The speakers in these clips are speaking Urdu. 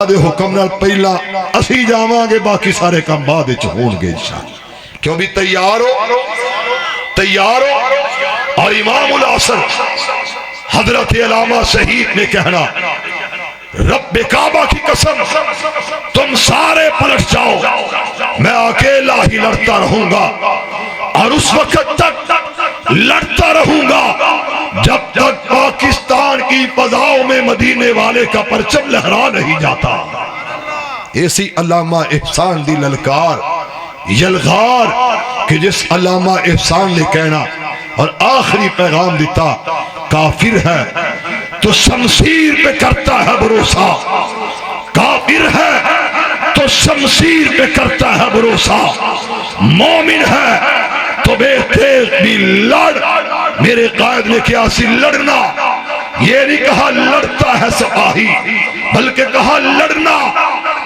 دے حکم نال پہلا اسی جاواں گے، باقی سارے کام بعد وچ ہون گے انشاءاللہ۔ کیوں بھی تیار ہو، تیار ہو۔ اور امام العصر حضرت علامہ شہید نے کہنا، رب کعبہ کی قسم تم سارے پلٹ جاؤ، میں اکیلا ہی لڑتا رہوں گا، اور اس وقت تک لڑتا رہوں گا جب تک پاکستان کی فضاؤں میں مدینے والے کا پرچم لہرا نہیں جاتا۔ ایسی علامہ احسان دی للکار یلغار کہ جس علامہ احسان نے کہنا اور آخری پیغام دیتا، کافر ہے تو شمشیر پہ کرتا ہے بھروسہ، کافر ہے تو شمشیر پہ کرتا ہے بھروسہ، مومن ہے تو بے تیز بھی لڑ۔ میرے قائد نے کیا سی لڑنا، یہ نہیں کہا لڑتا ہے سپاہی، بلکہ کہا لڑنا۔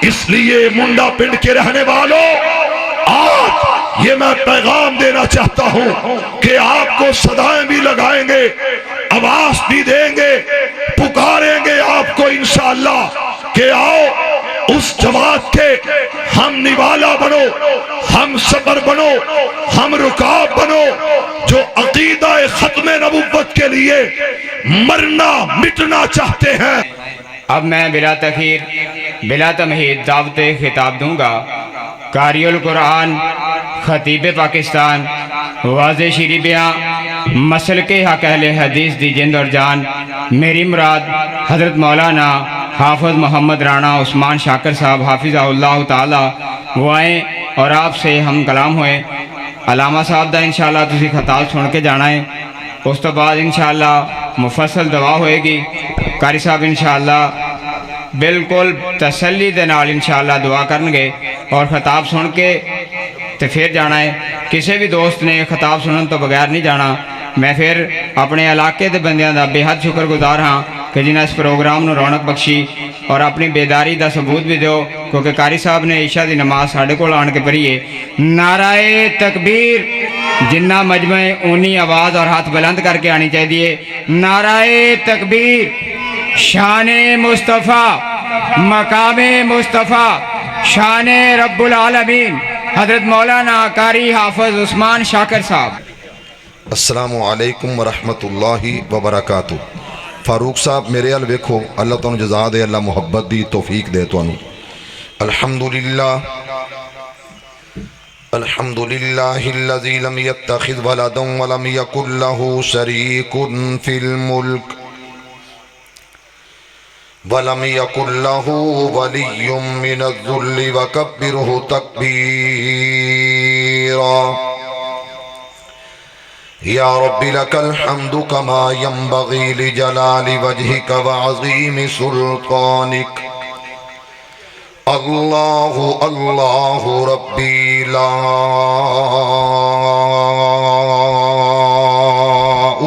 اس لیے منڈا پنڈ کے رہنے والوں، آج یہ میں پیغام دینا چاہتا ہوں کہ آپ کو صدائیں بھی لگائیں گے، آواز بھی دیں گے، پکاریں گے آپ کو انشاءاللہ کہ آؤ اس جماعت کے ہم نوالا بنو، ہم صبر بنو، ہم رکاب بنو، جو عقیدہ ختم نبوت کے لیے مرنا مٹنا چاہتے ہیں۔ اب میں بلا تخیر بلا تمہید دعوت خطاب دوں گا۔ قاری القرآن، خطیب پاکستان، واضح شیری بیاں، مسلک حق اہل حدیث دی جند اور جان، میری مراد حضرت مولانا حافظ محمد رانا عثمان شاکر صاحب حافظہ اللہ تعالی وہ آئیں اور آپ سے ہم کلام ہوئے۔ علامہ صاحب دا انشاءاللہ تسی خطاب سن کے جانا ہے، اس تو بعد انشاءاللہ مفصل دعا ہوئے گی۔ قاری صاحب انشاءاللہ بالکل تسلی دے نال انشاءاللہ دعا کرنگے اور خطاب سن کے تے پھر جانا ہے۔ کسی بھی دوست نے خطاب سنن تو بغیر نہیں جانا۔ میں پھر اپنے علاقے دے بندیاں دا بے حد شکر گزار ہاں کہ جنہیں اس پروگرام نو رونق بخشی اور اپنی بیداری دا ثبوت بھی دیو، کیونکہ قاری صاحب نے عشاء دی نماز ساڑھے کو آن کے پڑھی ہے۔ نعرہ تکبیر، جنہ مجمع اونی آواز اور ہاتھ بلند کر کے آنی چاہیے۔ نعرہ تکبیر، شان مصطفیٰ، مقام مصطفیٰ، شان رب العالمین، حضرت مولانا قاری حافظ عثمان شاکر صاحب۔ السلام علیکم ورحمت اللہ وبرکاتہ۔ فاروق صاحب میرے ال ویکھو، اللہ تعالیٰ جزا دے، اللہ محبت دی توفیق دے تو انو۔ الحمدللہ الحمدللہ الذی لم یتخذ ولدا ولم یکن له شریک فی الملک ولم یکن له ولی من الذل وکبرہ تکبیرا۔ یا رب لک الحمد کما ینبغی لجلال وجہک وعظیم سلطانک۔ اللہ اللہ ربی لا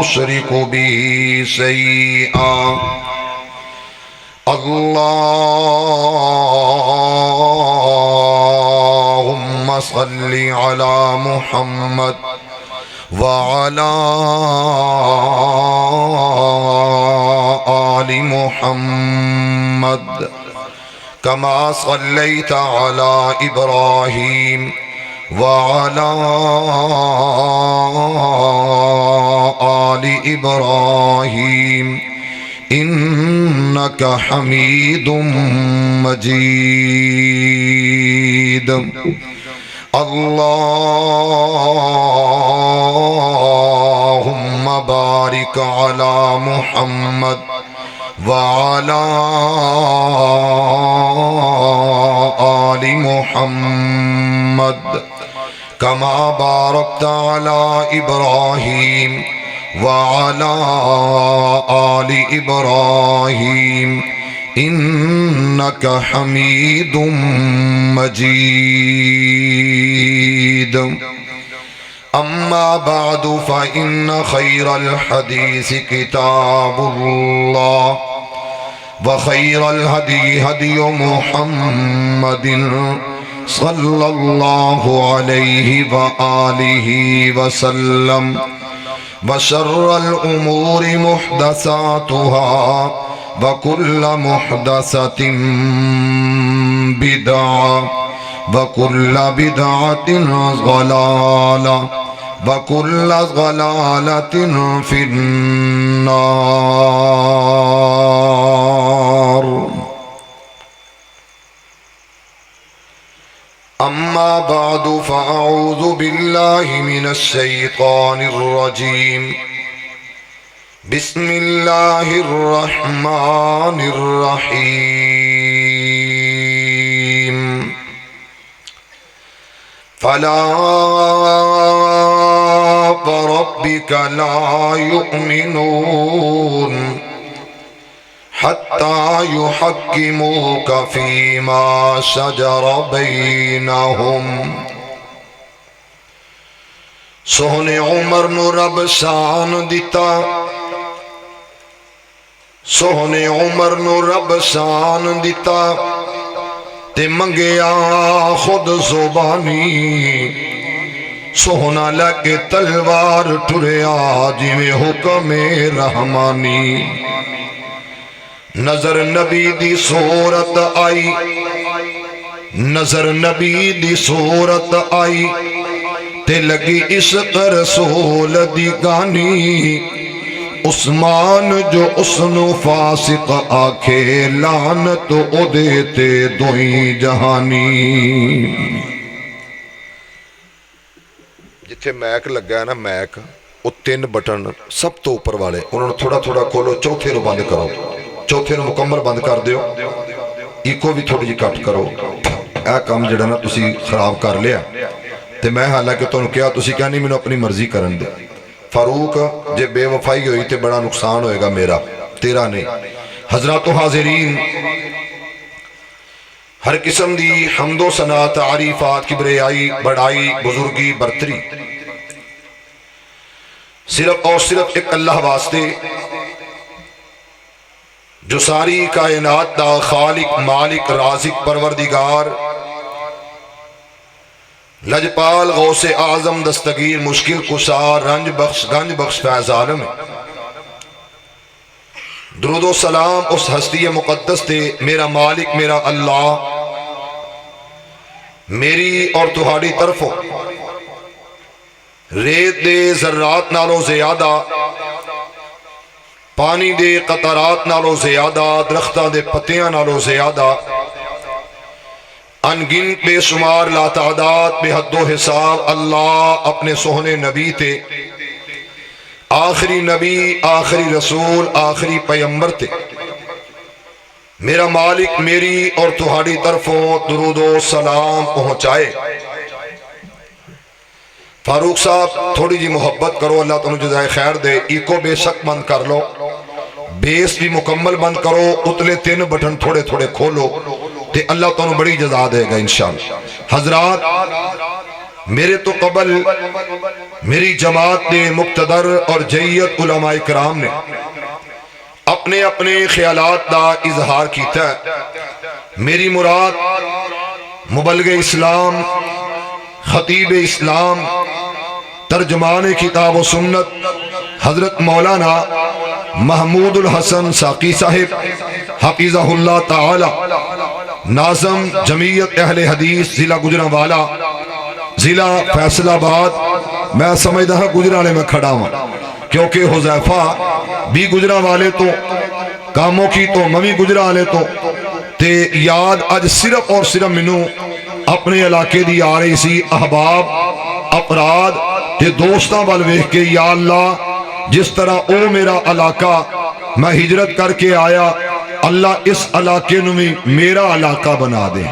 اشرک بی شیئا۔ اللہم صل علی محمد وعلى آل محمد كما صليت على إبراهيم وعلى آل إبراهيم إنك حميد مجيد۔ اللهم بارك على محمد وعلى آل محمد كما باركت على إبراهيم وعلى آل إبراهيم إنك حميد مجيد۔ أما بعد فإن خير الحديث كتاب الله وخير الهدي هدي محمد صلى الله عليه وآله وسلم، وشر الأمور محدثاتها وكل محدثة بدعة وكل بدعة ضلالة وكل ضلالة في النار. أما بعد فأعوذ بالله من الشيطان الرجيم. بسم الله الرحمن الرحيم. فلا وربك لا يؤمنون حتى يحكموك فيما شجر بينهم. سونے عمر نو رب شان دیتا، سونے عمر نو رب شان دیتا تے منگیا خود زبانی. سونا لگے تلوار ٹریا جویں حکم رحمانی. نظر نبی دی صورت آئی، نظر نبی دی صورت آئی تے لگی عشق رسول دی گانی. عثمان جو اسنو فاسق آکھے لعنت او دیتے دوئیں جہانی. جتھے میک لگا ہے نا میک، وہ 3 بٹن سب تو اوپر والے انہوں نے تھوڑا تھوڑا کھولو، چوتھے نو بند کرو، چوتھے نو مکمل بند کر دیو، ایکو بھی تھوڑی جی کٹ کرو. اے کام جڑا نا تسی خراب کر لیا تے میں حالانکہ تانوں کہا تسی کہا نہیں مینوں اپنی مرضی کرن دے. فاروق جے بے وفائی ہوئی تے بڑا نقصان ہوئے گا میرا، تیرا نہیں. حضرات و حاضرین، ہر قسم دی حمد و ثنا تعریفات کبریائی بڑائی بزرگی برتری صرف اور صرف ایک اللہ واسطے جو ساری کائنات دا خالق مالک رازق پروردگار لجپال غوث اعظم دستگیر مشکل کشا رنج بخش گنج بخش فیض عالم ہے. درود و سلام اس ہستی مقدس تے میرا مالک میرا اللہ میری اور تہاڑی طرفوں ریت دے ذرات نالوں زیادہ، پانی دے قطرات نالوں زیادہ، درختہ دے پتیاں نالوں زیادہ، انگن بے شمار لا تعداد بے حد و حساب اللہ اپنے سوہنے نبی تے، آخری نبی آخری رسول آخری پیمبر تے میرا مالک میری اور تہاڑی طرفوں درود و سلام پہنچائے. فاروق صاحب تھوڑی جی محبت کرو، اللہ تمہیں جزائے خیر دے. ایکو بے شک بند کر لو، بیس بھی مکمل بند کرو، اتلے 3 بٹن تھوڑے تھوڑے کھولو تے اللہ تمہیں بڑی جزا دے گا انشاءاللہ. حضرات، میرے تو قبل میری جماعت نے مقتدر اور جیت علماء کرام نے اپنے اپنے خیالات دا اظہار کیتا ہے. میری مراد مبلغ اسلام، خطیب اسلام، ترجمان کتاب و سنت حضرت مولانا محمود الحسن ساقی صاحب حفظہ اللہ تعالی، ناظم جمعیت اہل حدیث ضلع گجرانوالہ ضلع فیصل آباد. میں سمجھتا ہوں گجرانوالے میں کھڑا ہوں کیونکہ حذیفہ بھی گجرانوالے تو کاموں کی تو ممی گجرانوالے تو تے یاد اج صرف اور صرف منوں اپنے علاقے دی آ رہی سی. احباب افراد تے دوستاں وال ویکھ کے یا اللہ جس طرح او میرا علاقہ میں ہجرت کر کے آیا، اللہ اس علاقے نو بھی میرا علاقہ بنا دے.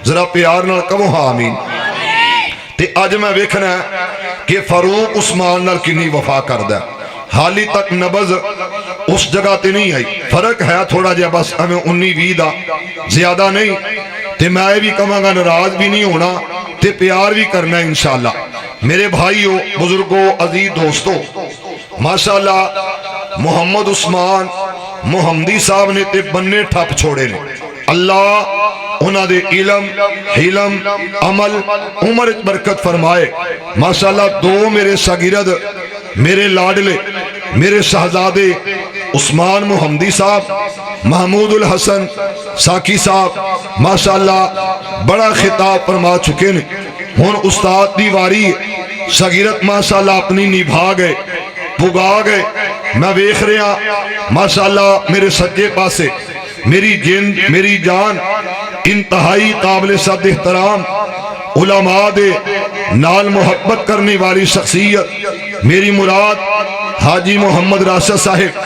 ذرا پیار نال کہو ہاں آمین. تے اج میں ویکھنا ہے کہ فاروق عثمان نال کنی وفا کردا ہے. حالی تک نبض اس جگہ تے نہیں آئی، فرق ہے تھوڑا جہا بس ہمیں 19-20 دا، زیادہ نہیں. تے میں بھی کہاں گا ناراض بھی نہیں ہونا تے پیار بھی کرنا انشاءاللہ. میرے بھائیوں بزرگوں عزیز دوستوں، ماشاءاللہ محمد عثمان محمدی صاحب نے تے بننے ٹھپ چھوڑے نے. اللہ انہاں دے علم حلم عمل عمر برکت فرمائے. ماشاءاللہ 2 میرے شاگرد میرے لاڈلے میرے شہزادے عثمان محمدی صاحب، محمود الحسن ساکی صاحب ماشاءاللہ بڑا خطاب فرما چکے نے، ہن استاد دی واری ہے، صغیرت ماشاءاللہ اپنی نبھا گئے، پگا گئے۔ میں ویکھ رہا ماشاءاللہ میرے سجے پاسے میری جند میری جان انتہائی قابل صد احترام علماء دے نال محبت کرنے والی شخصیت میری مراد حاجی محمد راشد صاحب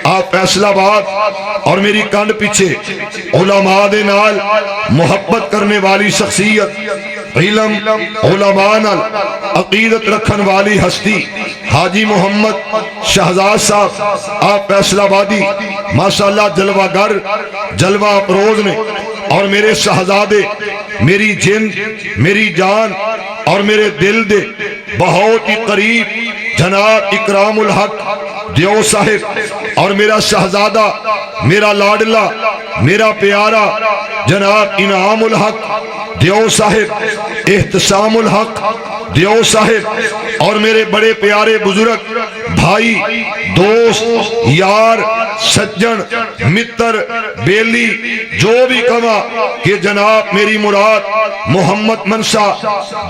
آپ فیصل آباد، اور میری کانڈ پیچھے علماء دے نال محبت کرنے والی شخصیت، علم علماء نال عقیدت رکھن والی ہستی حاجی محمد شہزاد صاحب آپ فیصل آبادی ماشاءاللہ جلوہ گر جلوہ افروز نے، اور میرے شہزادے میری جند میری جان اور میرے دل دے بہت ہی قریب جناب اکرام الحق دیو صاحب، اور میرا شہزادہ میرا لاڈلہ میرا پیارا جناب انعام الحق دیو صاحب، احتسام الحق دیو صاحب، اور میرے بڑے پیارے بزرگ بھائی دوست یار سجن متر بیلی جو بھی کما کہ جناب میری مراد محمد منشا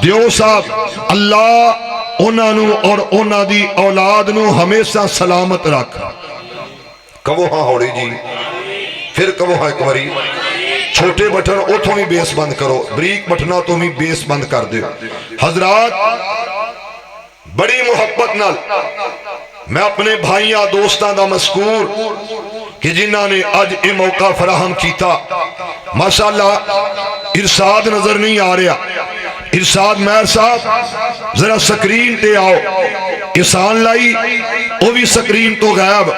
دیو صاحب، اللہ انہاں نو اور انہاں دی اولاد نو ہمیشہ سلامت رکھ۔ کہو ہاں ہوڑی جی، پھر کہو ہاں ایک باری، چھوٹے بٹن اتھوں ہی بیس بند کرو، بریک بٹنا تو ہی بیس بند کر دے۔ حضرات بڑی محبت نال میں اپنے بھائیاں دوستاں دا مذکور کہ جنہاں نے آج یہ موقع فراہم کیتا، ماشاءاللہ ارشاد نظر نہیں آ رہا، ارشاد مہر صاحب ذرا سکرین تے آؤ، احسان لائی وہ بھی سکرین تو غائب،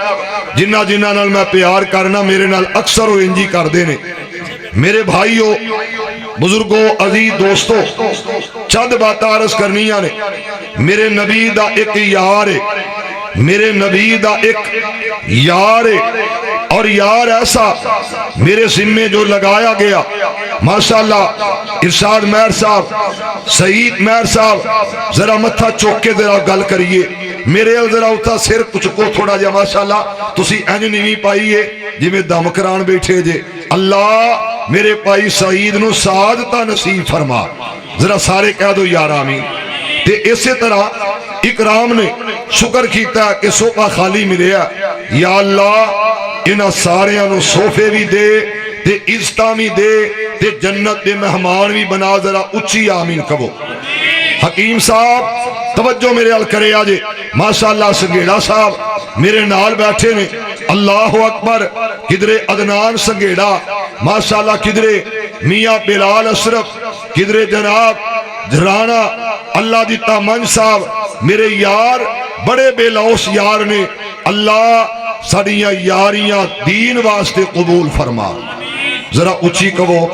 جنہ جنہ نال میں پیار کرنا میرے نال اکثر وہ انجی کر دینے۔ میرے بھائیو بزرگوں عزیز دوستو چند بات عرض کرنیاں نے، میرے نبی دا ایک یار ہے، میرے نبی دا ایک یار ہے، اور یار ایسا میرے ذمے جو لگایا گیا ماشاءاللہ ارشاد مہر صاحب سعید مہر صاحب ذرا متھا چوک کے ذرا گل کریے، میرے ذرا اتھا سر کچھ کو تھوڑا جا ماشاءاللہ تسی اینج نیوی پائیے جی میں دم کران بیٹھے جے، اللہ میرے پائی سعید نو سعادتہ نصیب فرما، ذرا سارے کہہ دو یار آمین۔ تے اسی طرح اکرام نے شکر کیتا کہ سوپا خالی ملیا، یا اللہ انہاں سارے انہوں صوفے بھی دے تے عزتامی دے تے جنت دے مہمان بھی بنا، ذرا اچھی آمین کہو۔ حکیم صاحب توجہ میرے ال کرے آجے، ماشاءاللہ سنگیڑا صاحب میرے نال بیٹھے نے، اللہ اکبر، کدرے عدنان سنگیڑا ماشاءاللہ، کدرے میاں بلال اشرف، کدرے جناب جھرانا اللہ دیتا من صاحب میرے یار بڑے بے لوس یار نے، اللہ ساڑیاں یاریاں دین واسطے قبول فرما، ذرا اچھی کہو۔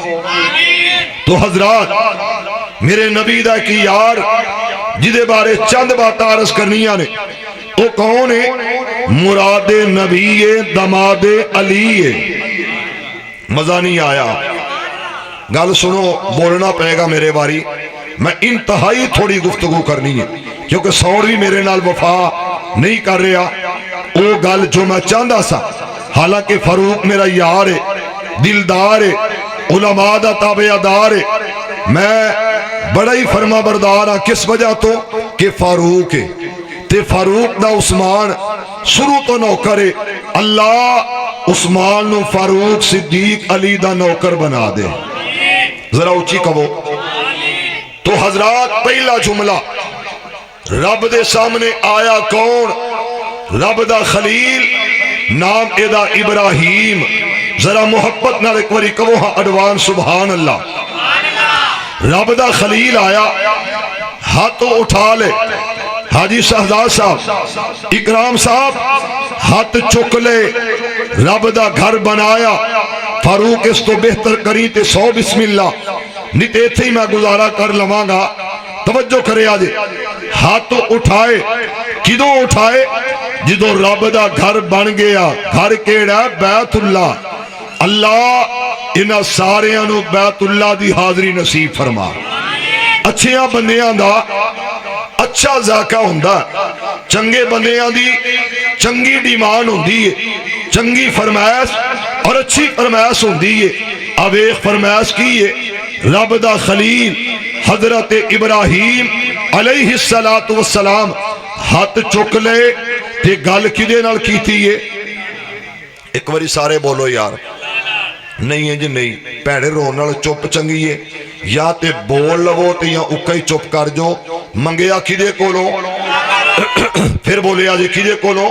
تو حضرات میرے نبی دا کی یار جدے بارے چند بات عرض کرنیاں نے، وہ کون ہے؟ مراد نبی دماد علی۔ مزہ نہیں آیا، گل سنو، بولنا پڑے گا میرے باری، میں انتہائی تھوڑی گفتگو کرنی ہے کیونکہ سور بھی میرے نال وفا نہیں کر رہا، وہ گل جو میں چاہتا سا، حالانکہ فاروق میرا یار ہے، دلدار ہے، علماء دا تابعدار ہے، میں بڑا ہی فرما بردار ہاں، کس وجہ تو کہ فاروق ہے تے فاروق دا عثمان شروع تو نوکر ہے، اللہ عثمان نو فاروق صدیق علی دا نوکر بنا دے، ذرا اچھی کہو۔ تو حضرات پہلا جملہ رب دے سامنے آیا کون؟ رب دا خلیل، نام ایدہ ابراہیم، ذرا محبت نہ ایک واری کہو ہاں اڈوان سبحان اللہ۔ رب دا خلیل آیا، ہاتھ اٹھا لے، حاجی شہزاد صاحب اکرام صاحب ہاتھ چک لے، رب دا گھر بنایا، فاروق اس تو بہتر کری تے سو بسم اللہ، نہیں تے تھے میں گزارا کر لواں گا، توجہ کرے آجے، ہاتھ اٹھائے، کدوں اٹھائے؟ جدو رب دا گھر بن گیا، گھر کیڑا ہے؟ بیت اللہ، اللہ انہاں سارے انہوں بیت اللہ دی حاضری نصیب فرما، اچھیاں بندیاں دا اچھا ذاکہ ہوندہ، چنگے بندیاں دی چنگی ڈیمان ہوندی ہے، چنگی فرمائش اور اچھی فرمائش ہوندی ہے، اویخ فرمائش کیے رب دا خلیل حضرت ابراہیم علیہ السلام ہاتھ چک لے تے گل کدے نال کیتی ہے؟ ایک باری سارے بولو یار نہیں ہے جی نہیں، پیڑے رون نال چپ چنگی ہے، یا تے بول لو تے یا اکا ہی چپ کر جو۔ منگیا کدے کولو؟ پھر بولے آجے کدے کولو؟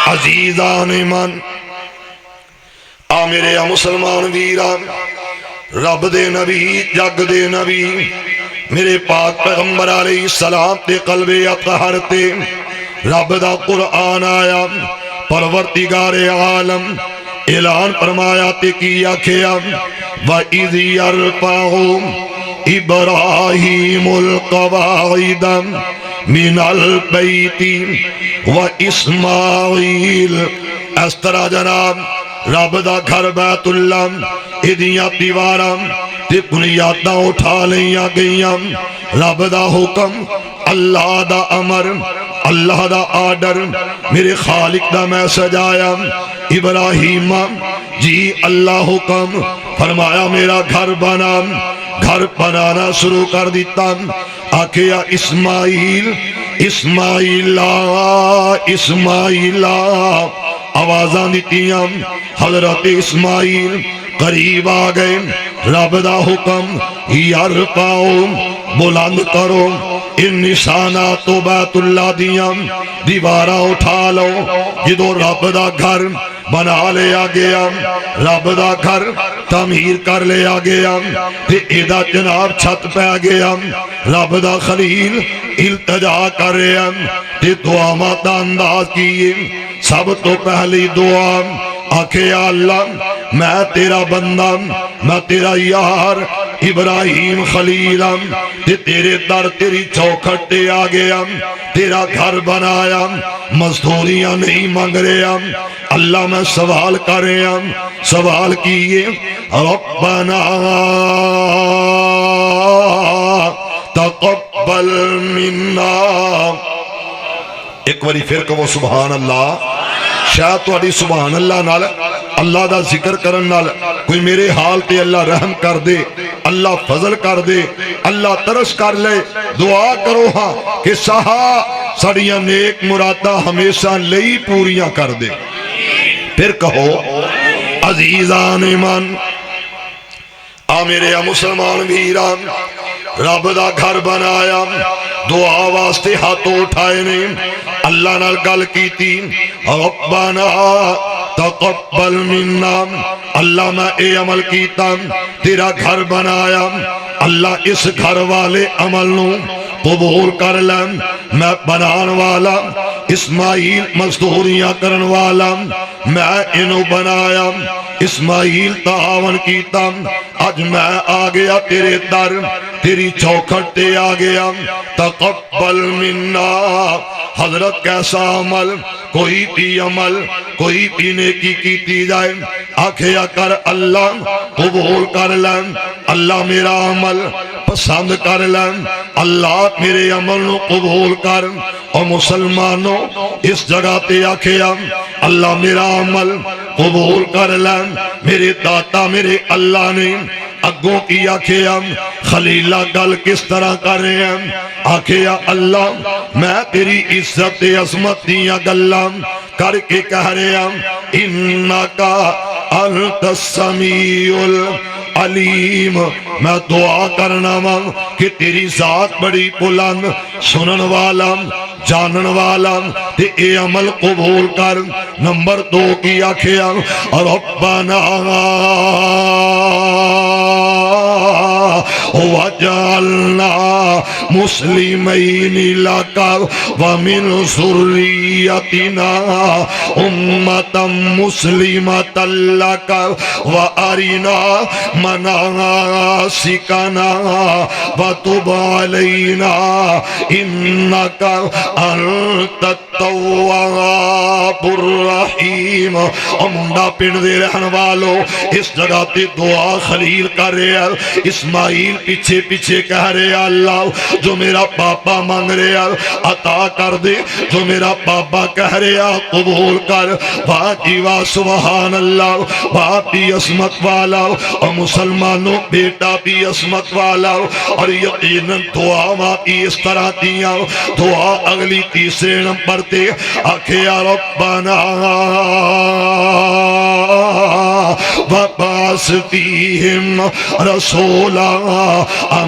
عزیزان من آ میرے مسلمان ویران، رب دے نبی جگ دے نبی میرے پاک پیغمبر علیہ السلام تے قلب اطہر تے رب دا قرآن آیا، پروردگار عالم اعلان فرمایا تے کیا کیا وَإِذْ يَرْفَعُ إِبْرَاهِيمُ الْقَوَاعِدَ مِنَ الْبَيْتِ وَإِسْمَاعِيلُ۔ اس طرح جناب رب دا گھر بیت اللہ ادیاں دیواراں تے بنیاداں اٹھا لیاں گئیاں، رب دا حکم، اللہ دا امر، اللہ دا آرڈر، میرے خالق دا میسج آیا، ابراہیم جی اللہ حکم فرمایا میرا گھر بنا، گھر بنانا شروع کر دیتا، آکھیا اسماعیل اسماعیلہ اسماعیلہ، آوازاں دیتیاں، حضرت اسماعیل قریب آگئے، رب دا حکم یرفعو بلند کرو ان نشانات بیت اللہ دیاں دیواراں اٹھا لو، جدو رب دا گھر بنا لیا گیا، رب دا گھر تعمیر کر لیا گیا تے ایدہ جناب چھت پہ گیا، رب دا خلیل التجا کر رہا تے دعا ماتا انداز کیے، سب تو پہلی دعا آکھے اللہ میں تیرا بندہ، میں تیرا یار ابراہیم خلیلم، تے تیرے در تیری چوکھٹ تے آ گیا، تیرا گھر بنایا، مزدوریاں نہیں مانگ رہا، اللہ میں سوال کر رہا، سوال کیے ربنا تقبل منا، ایک باری پھر کہو سبحان اللہ۔ شاید تہاڈی سبحان اللہ نال اللہ دا ذکر کرن نال کوئی میرے حال تے اللہ رحم کر دے، اللہ فضل کر دے، اللہ ترس کر لے، دعا کرو ہاں کہ سہا سڑیاں نیک مرادہ ہمیشہ لئی پوریاں کر دے۔ پھر کہو عزیزان من آ میرے مسلمان ویران، رب دا گھر بنایا، دعا واسطے ہاتھوں اٹھائے نے، اللہ نال گل کیتی ربنا تقبل منا، اللہ میں اے عمل کیتا، تیرا گھر بنایا، اللہ اس گھر والے عمل نو قبول کر لیں، میں بنان والا اسماعیل مزدوریاں کرن والا، میں انہوں بنایا، اسماعیل تعاون کیتا، آج میں آ گیا تیرے در، تیری چوکھٹ تے آ گیا، تقبل منا۔ حضرت کیسا عمل، کوئی بھی عمل، کوئی بھی نیکی کیتی جائے، آکھیا کر اللہ قبول کر لیں، اللہ میرا عمل پسند کر لیں، اللہ میرے عمل نو قبول کر۔ اور مسلمانوں اس جگہ تے آکھیا اللہ میرا عمل قبول کر لیں، میرے داتا میرے اللہ نے اگوں کی آکھیا خلیلہ گل کس طرح کر رہے ہیں، آکھیا اللہ میں تیری عزت عظمت دیاں گلاں کر کے کہہ رہے ہیں انکا انت السمیع العلیم، میں دعا کرنا ماں کہ تیری ذات بڑی بلند، سنن والا جانن والا، تے اے عمل قبول کر۔ نمبر 2 کی آکھیا ربنا وجعلنا مسلمین لک ومن ذریتنا امتا مسلمتا لک وارنا مناسکنا وتب علینا انک انت التواب الرحیم۔ امدہ پنڈ دے رہن والو اس جگہ تے دعا خلیل کر رہے ہیں، اسماعیل پیچھے پیچھے کہہ رہے اللہ جو میرا بابا مانگ رہا عطا کر دے، جو میرا بابا کہہ رہا قبول کر۔ واہ جی واہ سبحان اللہ، باپ بھی عصمت والا اور مسلمانوں بیٹا بھی عصمت والا، اور یقیناً دعا بھی اس طرح دیا۔ دعا اگلی تیسرے نمبر تے آکھے یا ربنا وبعث فیہم رسولا۔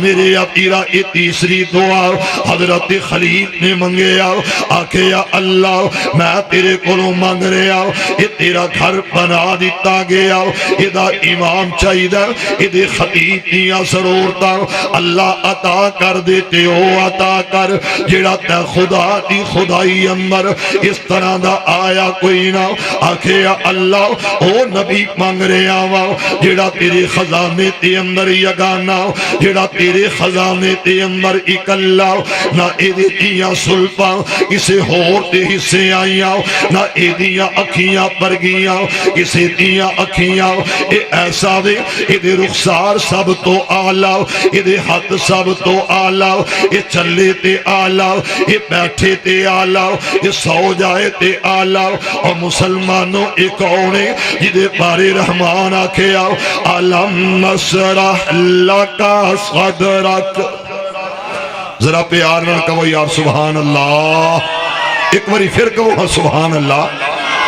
میرے اپیرا یہ تیسری دعا حضرت خلیل نے منگیا، آکھے یا اللہ میں تیرے کولوں مانگ رہا، یہ تیرا گھر بنا دیتا گیا، یہ امام چاہیے، یہ خطیب دیاں ضرورتاں اللہ عطا کر دیتے ہو، عطا کر جڑا تے خدا دی خدائی اندر اس طرح دا آیا کوئی نہ۔ آکھے یا اللہ او نبی مانگ رہا وا جڑا تیرے خزانے تے اندر یگانا، جڑا تیرے خزانے تے اندر اکلا، نہ ایدی دیاں سلپاں کسے ہور دے حصے آئیاں، نہ ایدیاں اکھیاں پر گیاں کسے دیاں اکھیاں، اے ایسا دے ایدے رخسار سب تو آلہ، ایدے حد سب تو آلہ، اے چلے تے آلہ، اے بیٹھے تے آلہ، اے سو جائے تے آلہ۔ اور مسلمانوں ایک اونے جدے بارے رحمان آکھے آؤ علم نشرح لک صدرک، ذرا پیار نہ کہو یار سبحان اللہ، ایک باری پھر کہو سبحان اللہ۔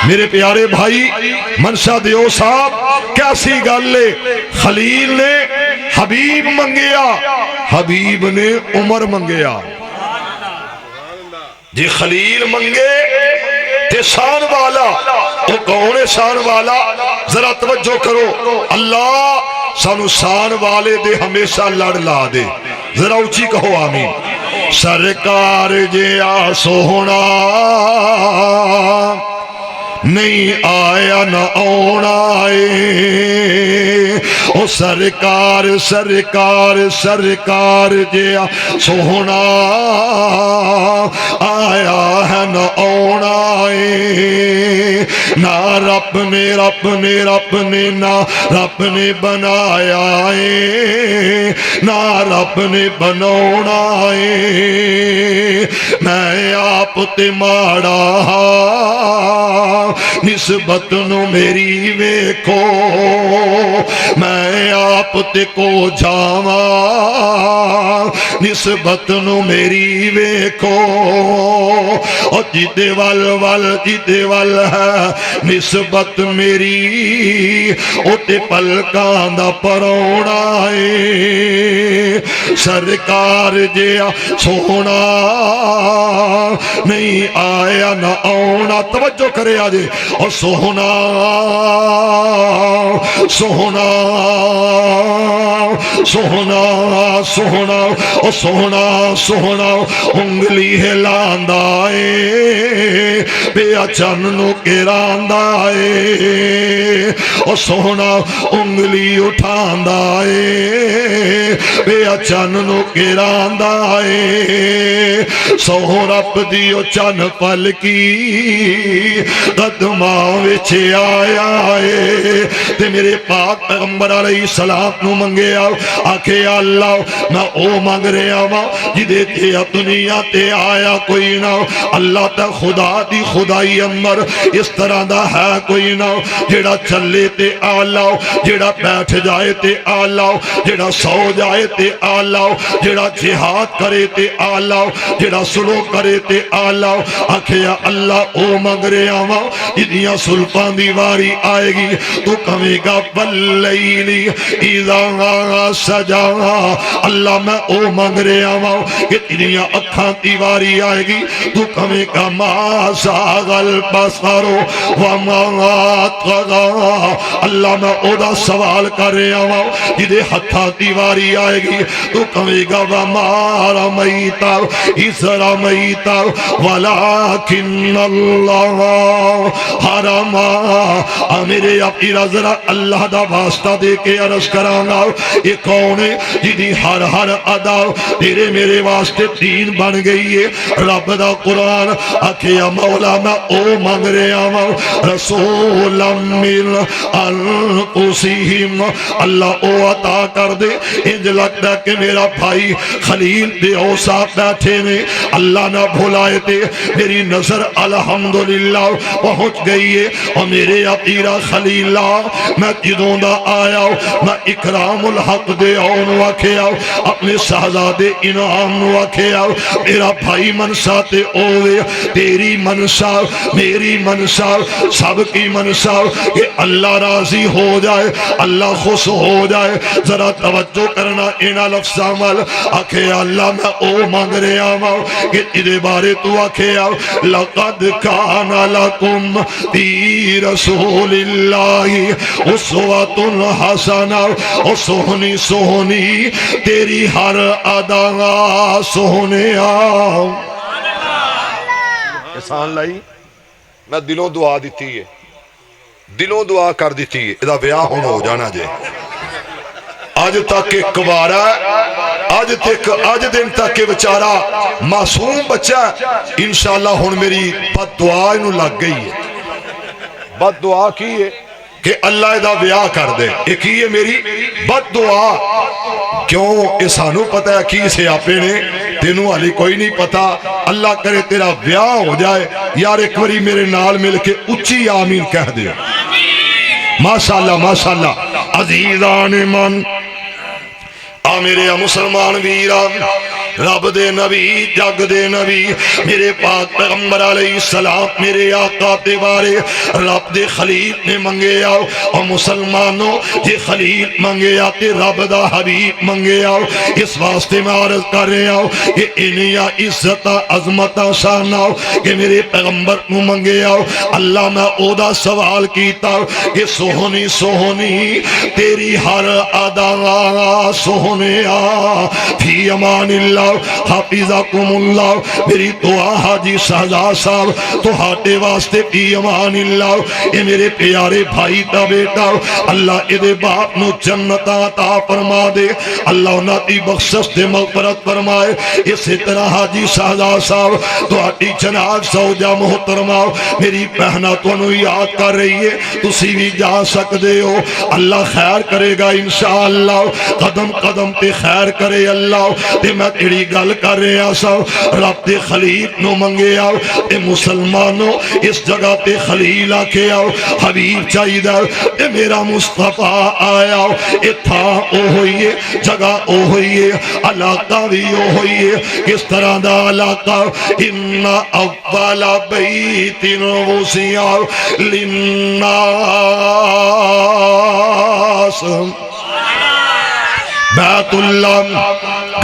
میرے پیارے بھائی منشا دیو صاحب کیسی گل لے، خلیل نے حبیب منگیا، حبیب نے عمر منگیا۔ جی خلیل منگے تے شان والا، وہ کون ہے شان والا؟ ذرا توجہ کرو، اللہ سانو شان والے دے ہمیشہ لڑ لا دے، ذرا اونچی کہو آمین۔ سرکار جیا سونا نہیں آیا نہ اونا او سرکار سرکار سرکار جیا سونا آیا ہے نہ اونا نہ رب نے رب نے رب نے نہ رب نے بنایا نہ رب نے بنونا میں آپ تے ماڑا نسبت نو میری ویکھو میں آپ تے کو جاواں نسبت نو میری ویکھو اور جدے وال وال جدے وال ہے نسبت میری او تے پلکاں دا پرونا سرکار جیا سونا نہیں آیا نہ آنا توجہ کرے آجے اور سونا سونا سونا سونا اور سونا سونا انگلی ہلاندہ بے اچن نو گراندہ اور سونا انگلی اٹھاندہ بے اچن نو گراندہ سو رب دیو چن پل کی قدماں وچ آیا تے میرے پاک پیغمبر علیہ السلام نو منگے آکھے اللہ میں او مانگ رہا وا جدے تے دنیا تے آیا کوئی نہ اللہ تے خدا دی خدائی اندر اس طرح دا ہے کوئی نہ جڑا چلے تے آلاؤ جڑا بیٹھ جائے تے آلاؤ جڑا سو جائے تے آلاؤ جڑا جہاد کرے تے آلاؤ جڑا سلو کرے تے آلاؤ آکھے یا اللہ او مانگ رہا وا جدیاں سلطان دیواری آئے گی تو کہے گا واللیلی اذا سجا اللہ میں او مانگ رہا وا جدیاں اکھاں دیواری آئے گی تو کہے گا ما زاغ البصر وما طغى اللہ میں او دا سوال کر رہا وا جدے ہتھاں دیواری آئے گی تو کہے گا وما رمیت اذ إذ رميت ولكن الله حرما. میرے اپیرا ذرا اللہ دا واسطہ دے کے عرض کرانا یہ کون ہے جدی ہر ہر ادا تیرے میرے واسطے دین بن گئی ہے. رب دا قرآن آکھیا مولا میں او مانگ رہا ہوں رسولا من انفسہم. اللہ او عطا کر دے. انج لگتا کہ میرا بھائی خلیل دے او ساتھ بیٹھے نے اللہ نہ بھولائے تے میری نظر الحمدللہ پہنچ گئی ہے. اور میرے اپیرا خلیلہ میں جدوں دا آیا میں اکرام الحق دے آن واکھیا اپنے شہزادے انعام واکھیا میرا بھائی منسا تے اوے تیری منسا میری منسا سب کی منسا کہ اللہ راضی ہو جائے اللہ خوش ہو جائے. ذرا توجہ کرنا انہا لفظاں وال آکھے اللہ میں او مانگ رہا ہوں کہ ادھے بارے تو آکھے لقد کان لکم فی رسول اللہ اسوۃ حسنہ. او سہنی سہنی تیری ہر ادا سہنیا. احسان لائی میں دلوں دعا دیتی ہے دلوں دعا کر دیتی ہے ادھا بیاہ ہونا ہو جانا جے. آج تک ایک کوارا آج دن تک کے بچارہ معصوم بچہ انشاءاللہ ہون میری بد دعا انہوں لگ گئی ہے. بد دعا کی ہے کہ اللہ ادھا بیاہ کر دے. ایک ہی ہے میری بد دعا. کیوں اسانو پتہ ہے کی سے آپے نے تینوں علی کوئی نہیں پتا. اللہ کرے تیرا بیاہ ہو جائے یار ایک باری میرے نال مل کے اچھی آمین کہہ دے. ماشاءاللہ ماشاءاللہ. عزیزان من میرے مسلمان ویران رب دے نبی جگ دے نبی میرے پاک پیغمبر علیہ السلام میرے آقا تے بارے رب دے خلیل نے منگے آؤ. اور مسلمانوں جے خلیل منگے آؤ تے رب دا حبیب منگے آؤ. اس واسطے میں عرض کر رہے آؤ کہ انہیا عزتہ عظمتہ شان آؤ کہ میرے پیغمبر نو منگے آؤ. اللہ میں او دا سوال کیتا کہ سہنی سہنی تیری ہر ادا سہنی فی امان اللہ حافظکم اللہ. میری دعا حاجی شہزاد صاحب تو ہاٹے واسطے فی امان اللہ. اے میرے پیارے بھائی دا بیٹا اللہ ادھے باپ نو جنت عطا فرما دے. اللہ انہاں دی بخشش دے مغفرت فرمائے. اسی طرح حاجی شہزاد صاحب تو ہاٹی جناب زوجہ محترمہ میری بہنہ تو انہوں یاد کر رہی ہے تسی بھی جا سکتے ہو. اللہ خیر کرے گا انشاءاللہ. قدم قدم تے خیر کرے اللہ. تے میں تیری گل کر رہے ہیں سا رب تے خلیل نو منگے آؤ. اے مسلمانوں اس جگہ تے خلیل آکے آؤ حبیب چاہی دا اے میرا مصطفیٰ آیا. اے تھا او ہوئیے جگہ او ہوئیے علاقہ بھی او ہوئیے. کس طرح دا علاقہ ان اول بیت وسع للناس بیت اللہ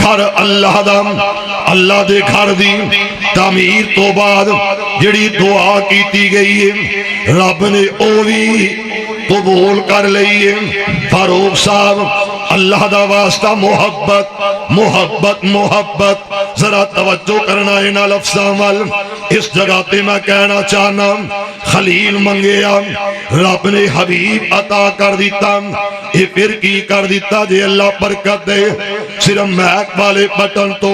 گھر اللہ دا اللہ دے گھر دی تعمیر تو بعد جڑی دعا کیتی گئی ہے رب نے او بھی قبول کر لئیے. فاروق صاحب اللہ دا واسطہ محبت محبت محبت ذرا توجہ کرنا انہا لفظاں وال. اس جگہ تے میں کہنا چاہنا خلیل منگیا رب نے حبیب عطا کر دیتا. یہ پھر کی کر دیتا جے اللہ برکت دے. صرف میک والے بٹن تو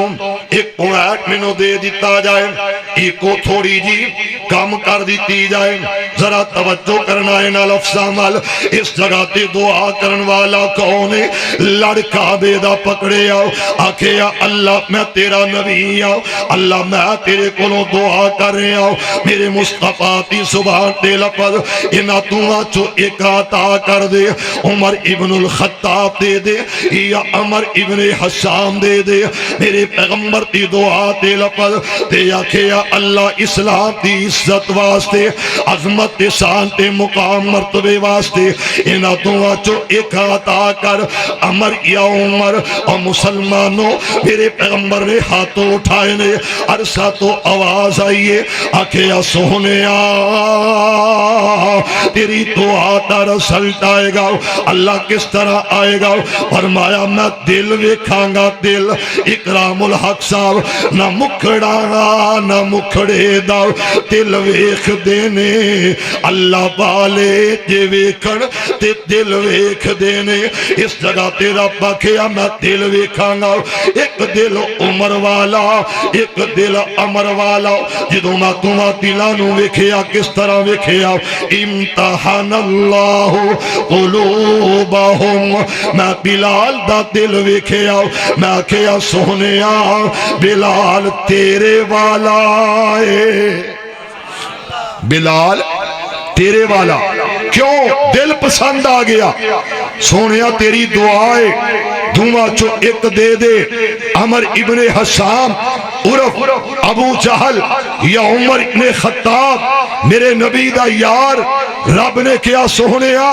ایک پوائنٹ مینو دے دیتا جائے ایکو تھوڑی جی کم کر دیتی جائے. ذرا توجہ کرنا انہا لفظاں وال. اس جگہ تے دعا کرن والا کون ہے لڑکا بے دا پکڑے آؤ آکھے یا اللہ میں تیرا نبی آؤ. اللہ میں تیرے کولوں دعا کر رہے آؤ میرے مصطفیٰ تی زبان تے لفظ انہا تو چو ایک عطا کر دے. عمر ابن الخطاب دے دے یا عمر ابن حسام دے دے میرے پیغمبر تی دعا تے لفظ تے آکھے یا اللہ اسلام تی عزت واسطے عظمت شان تے مقام مرتبے واسطے انہاں دعا چو ایک عطا کر عمر یا عمر اور مسلمانوں میرے پیغمبر نے ہاتھوں اٹھائے نے عرصہ تو آواز آئیے آکھے یا سونیا تیری دعا دا رسلٹ آئے گا اللہ کس طرح آئے گا فرمایا میں دل ویکھاں گا دل اکرام الحق صاحب نہ مکھڑا نہ مکھڑے دا دل ویکھ دینے اللہ والے جے ویکھن تے دل ویکھ دینے اس جگہ تیرا بکیا میں دل ویکھاں گا ایک دل عمر والا ایک دل عمر والا جدوں میں تمہاں دلانوں ویکھیا کس طرح ویکھیا امتحان اللہ قلوبہم میں بلال دا دل ویکھیا میں کہیا سونیا بلال تیرے والا ہے بلال تیرے والا کیوں دل پسند آ گیا سونیا تیری دعائے دعا چو ایک دے دے عمر ابن حسام عرف ابو جہل یا عمر ابن خطاب میرے نبی دا یار رب نے کیا سونیا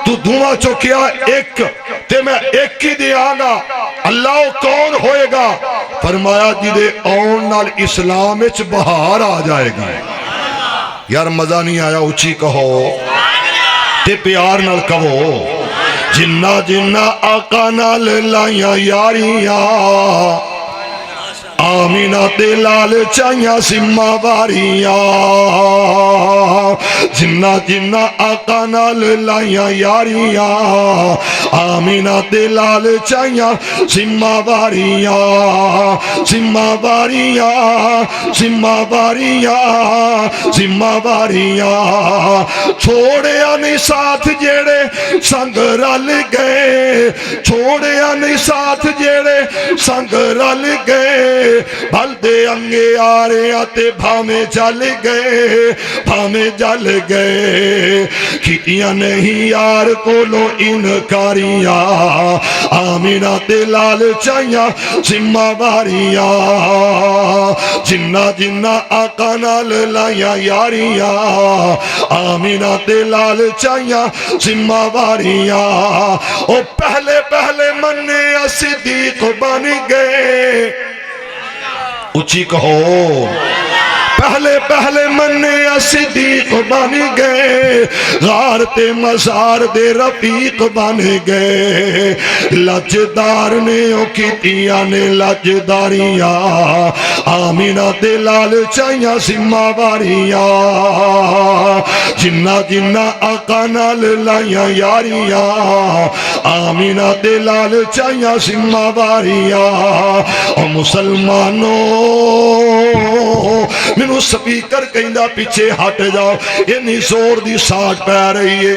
تو دعا چو کیا ایک تے میں ایک ہی دیا گا اللہ کون ہوئے گا فرمایا جی دے اون نال اسلام اچ بہار آ جائے گا یار مزہ نہیں آیا اچھی کہو تے پیار نال کہو جنہ جنہ آقا نال لائیاں یاریاں آمینہ دلال چاہیاں سمہ واریاں جنہ جنہ آقا نال لائیاں یاریاں آمینہ دلال چاہیاں سمہ واریاں سمہ واریاں سمہ واریاں سمہ واریاں چھوڑیا نہیں ساتھ جیڑے سنگ رل گئے چھوڑیا نہیں ساتھ جیڑے سنگ رل گئے بلدے انگے آرے آتے بھامے جل گئے کھٹیاں نہیں یار کولو انکاریاں آمینہ دلال چاہیاں سمہ واریاں جنہ جنہ آقا نال لائیاں یاریاں آمینہ دلال چاہیاں سمہ واریاں او پہلے پہلے مننے صدیق بن گئے اچھی کہو پہلے پہلے مننے صدیق بن گئے غار تے مزار دے رفیق بن گئے لجدار نے او کیتیاں نے لجداریاں آمینہ دلال چاہیاں سمہ واریاں جنہ جنہ آقا نال لائیاں یاریاں آمینہ دلال چاہیاں سمہ واریاں او مسلمانوں مینوں سپیکر کہندا پیچھے ہٹ جاؤ اتنی زور دی ساٹھ پہ رہی ہے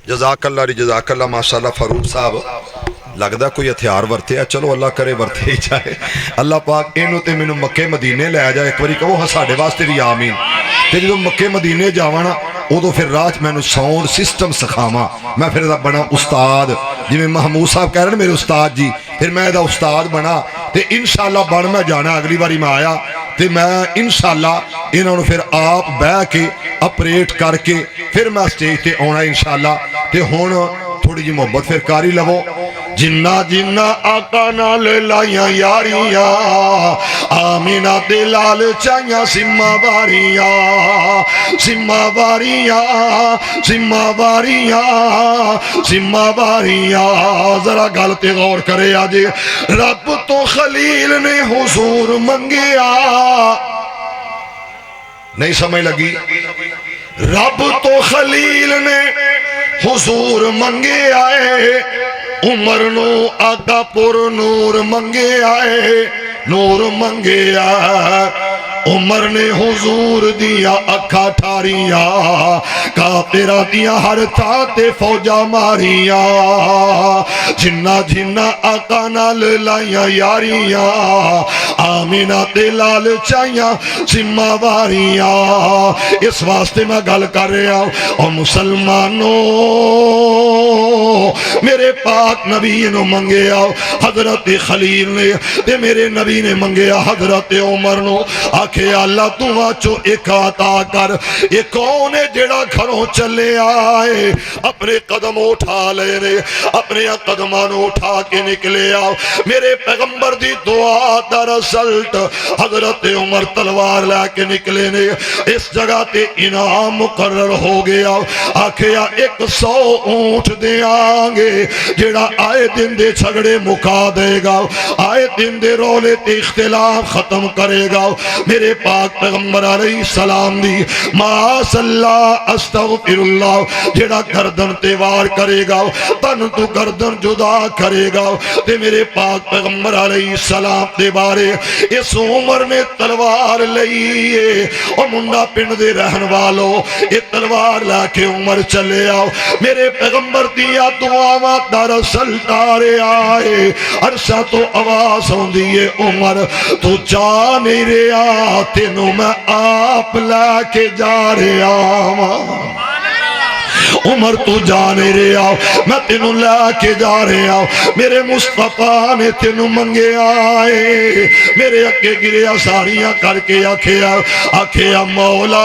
جزاک اللہ جزاک اللہ ماشاءاللہ فاروق صاحب لگدا کوئی ہتھیار ورتے ہے چلو اللہ کرے ورتے ہی جائے اللہ پاک اینو تے مینوں مکے مدینے لے جائے ایک باری کہو ہاں ساڈے واسطے بھی آمین تے جدوں مکے مدینے جاواں ادو پھر رات مینوں ساؤنڈ سسٹم سکھاواں میں پھر بنا استاد جی محمود صاحب کہہ رہے ہیں میرے استاد جی پھر میں دا استاد بنا تے انشاءاللہ بن میں جانا اگلی باری میں آیا تے میں انشاءاللہ انہوں نے پھر آپ بہ کے اپریٹ کر کے پھر میں سٹیج تے آنا انشاءاللہ تے ہون تھوڑی جی محبت پھر کاری لو جنہ جنہ آقا نال لائیاں یاریاں آمینہ دلال چاہیاں سمہ واریاں سمہ واریاں سمہ واریاں سمہ واریاں ذرا گل تے غور کرے آجے رب تو خلیل نے حضور منگیا نہیں سمجھ لگی رب تو خلیل نے حضور منگے آئے عمر نو آقا پر نور منگے آئے نور منگے آئے عمر نے حضور دیا اکھا ٹھاریاں کافراں دیاں ہر تھاں تے فوجاں ماریاں جنہ جنہ آقا نال لائیاں یاریاں آمینہ تے لال چائیاں ذمہ واریاں اس واسطے میں گل کر رہا ہوں او مسلمانوں میرے پاک نبی نے منگیا حضرت خلیل نے تے میرے نبی نے منگیا حضرت عمر نو آکھے اللہ تو چو ایک عطا کر یہ کون ہے جڑا گھروں چلے آئے اپنے قدم اٹھا لے رے اپنے قدمان اٹھا کے نکلے آؤ میرے پیغمبر دی دعا دا رزلٹ حضرت عمر تلوار لے کے نکلے نے اس جگہ تے انعام مقرر ہو گیا آکھیا 100 اونٹ دے آنگے جڑا آئے دن دے جھگڑے مکا دے گا آئے دن دے رولے تے اختلاف ختم کرے گا میرے پاک پیغمبر علیہ السلام دی معاذ اللہ استغفر اللہ جڑا گردن تے وار کرے گا تن تو گردن جدا کرے گا تے میرے پاک پیغمبر علیہ السلام دے بارے اس عمر نے تلوار لئیے اور منڈا پنڈ دے رہن والو یہ تلوار لا کے عمر چلے آؤ میرے پیغمبر دیا دعاواں دا رزلٹ آرے آئے عرصہ تو آواز ہوں دیئے عمر تو جا نہیں رہا تینوں میں آپ لا کے جا رہا عمر تو جانے رہا میں تینوں لا کے جا رہا میرے مصطفیٰ نے تینوں منگے آئے میرے اکے گریا ساریاں کر کے آکھیا مولا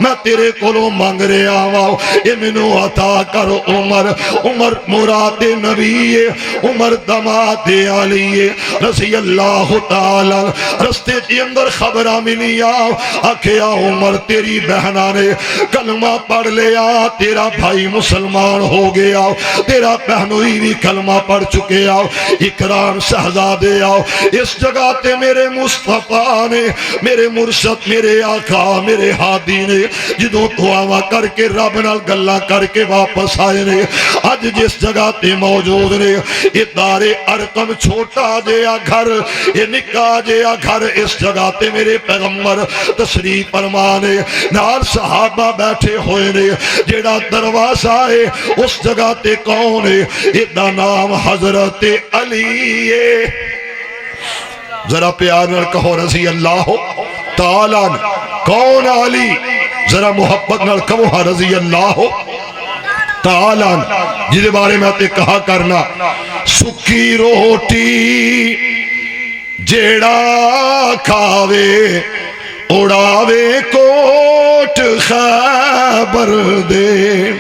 میں تیرے کولوں مانگ رہا ہوں یہ منو عطا کرو عمر مراد نبی عمر دماد علی رضی اللہ تعالی رستے کے اندر خبرہ ملی آکھیا عمر تیری بہنہ نے کلمہ پڑھ لیا تیرا بھائی مسلمان ہو گیا تیرا بہنوئی بھی کلمہ پڑھ چکے آؤ اکرام شہزادے آؤ اس جگہ تے میرے مصطفیٰ نے میرے مرشد میرے آقا میرے ہادی نے جدوں دعاواں کر کے رب نال گلاں کر کے واپس آئے نے آج جس جگہ تے موجود نے یہ دار ارقم چھوٹا جیا گھر یہ نکا جیا گھر اس جگہ تے میرے پیغمبر تشریف فرمانے نال صحابہ بیٹھے ہوئے نے جیڑا دروازہ ہے اس جگہ تے کون ہے ادھا نام حضرت علی ہے ذرا پیار نال کہو رضی اللہ تعالیٰ کون علی ذرا محبت نال کہو رضی اللہ تعالیٰ جدے بارے میں تے کہا کرنا سکی روٹی جیڑا کھاوے اڑاوے کوٹ خیبر دے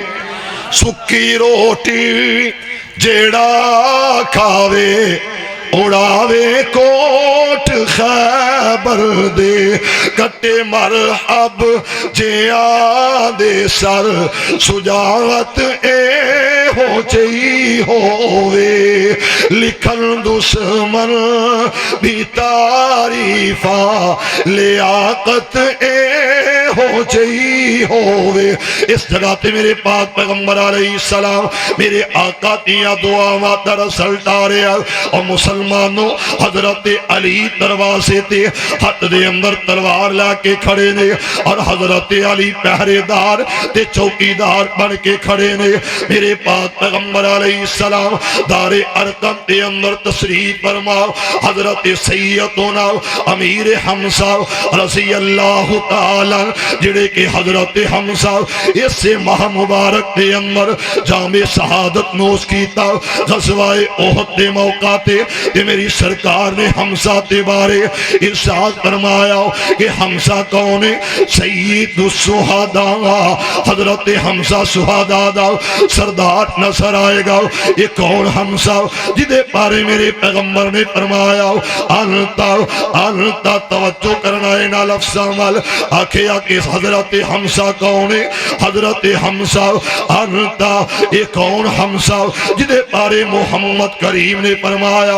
سکی روٹی جیڑا کھاوے اڑاوے کوٹ خیبر دے کٹے مرحب جیاں دے سر سجاوت اے ہو چئی ہووے لکھن دشمن بھی تعریفاں لیاقت اے ہو چئی ہووے اس جگہ تے میرے پاک پیغمبر علیہ السلام میرے آقا دیا دعاواں دا رزلٹ آ رہا اور مسلمانوں حضرت علی دروازے تے ہاتھ دے اندر تلوار لا کے کھڑے نے اور حضرت علی پہرے دار تے چوکی دار بن کے کھڑے نے میرے پاک پیغمبر علیہ السلام دار ارقم دے اندر تشریف فرماؤ حضرت سیدنا امیر حمزہ رضی اللہ تعالی جڑے کہ حضرت حمزہ اس سے ماہ مبارک دے اندر جامع شہادت نوش کیتا غزوہ احد دے موقع تے میری سرکار نے حمزہ تے بارے ارشاد فرمایا کہ حمزہ کون ہے سید الشہداء حضرت حمزہ شہداء دا سردار نظر آئے گا یہ کون حمزہ جدے بارے میرے پیغمبر نے فرمایا انتا توجہ کرنا ہے نا لفظ عمل آکھیا کہ کہ حضرت حمزہ کون ہے؟ حضرت حمزہ انتا یہ کون حمزہ جدے بارے محمد کریم نے فرمایا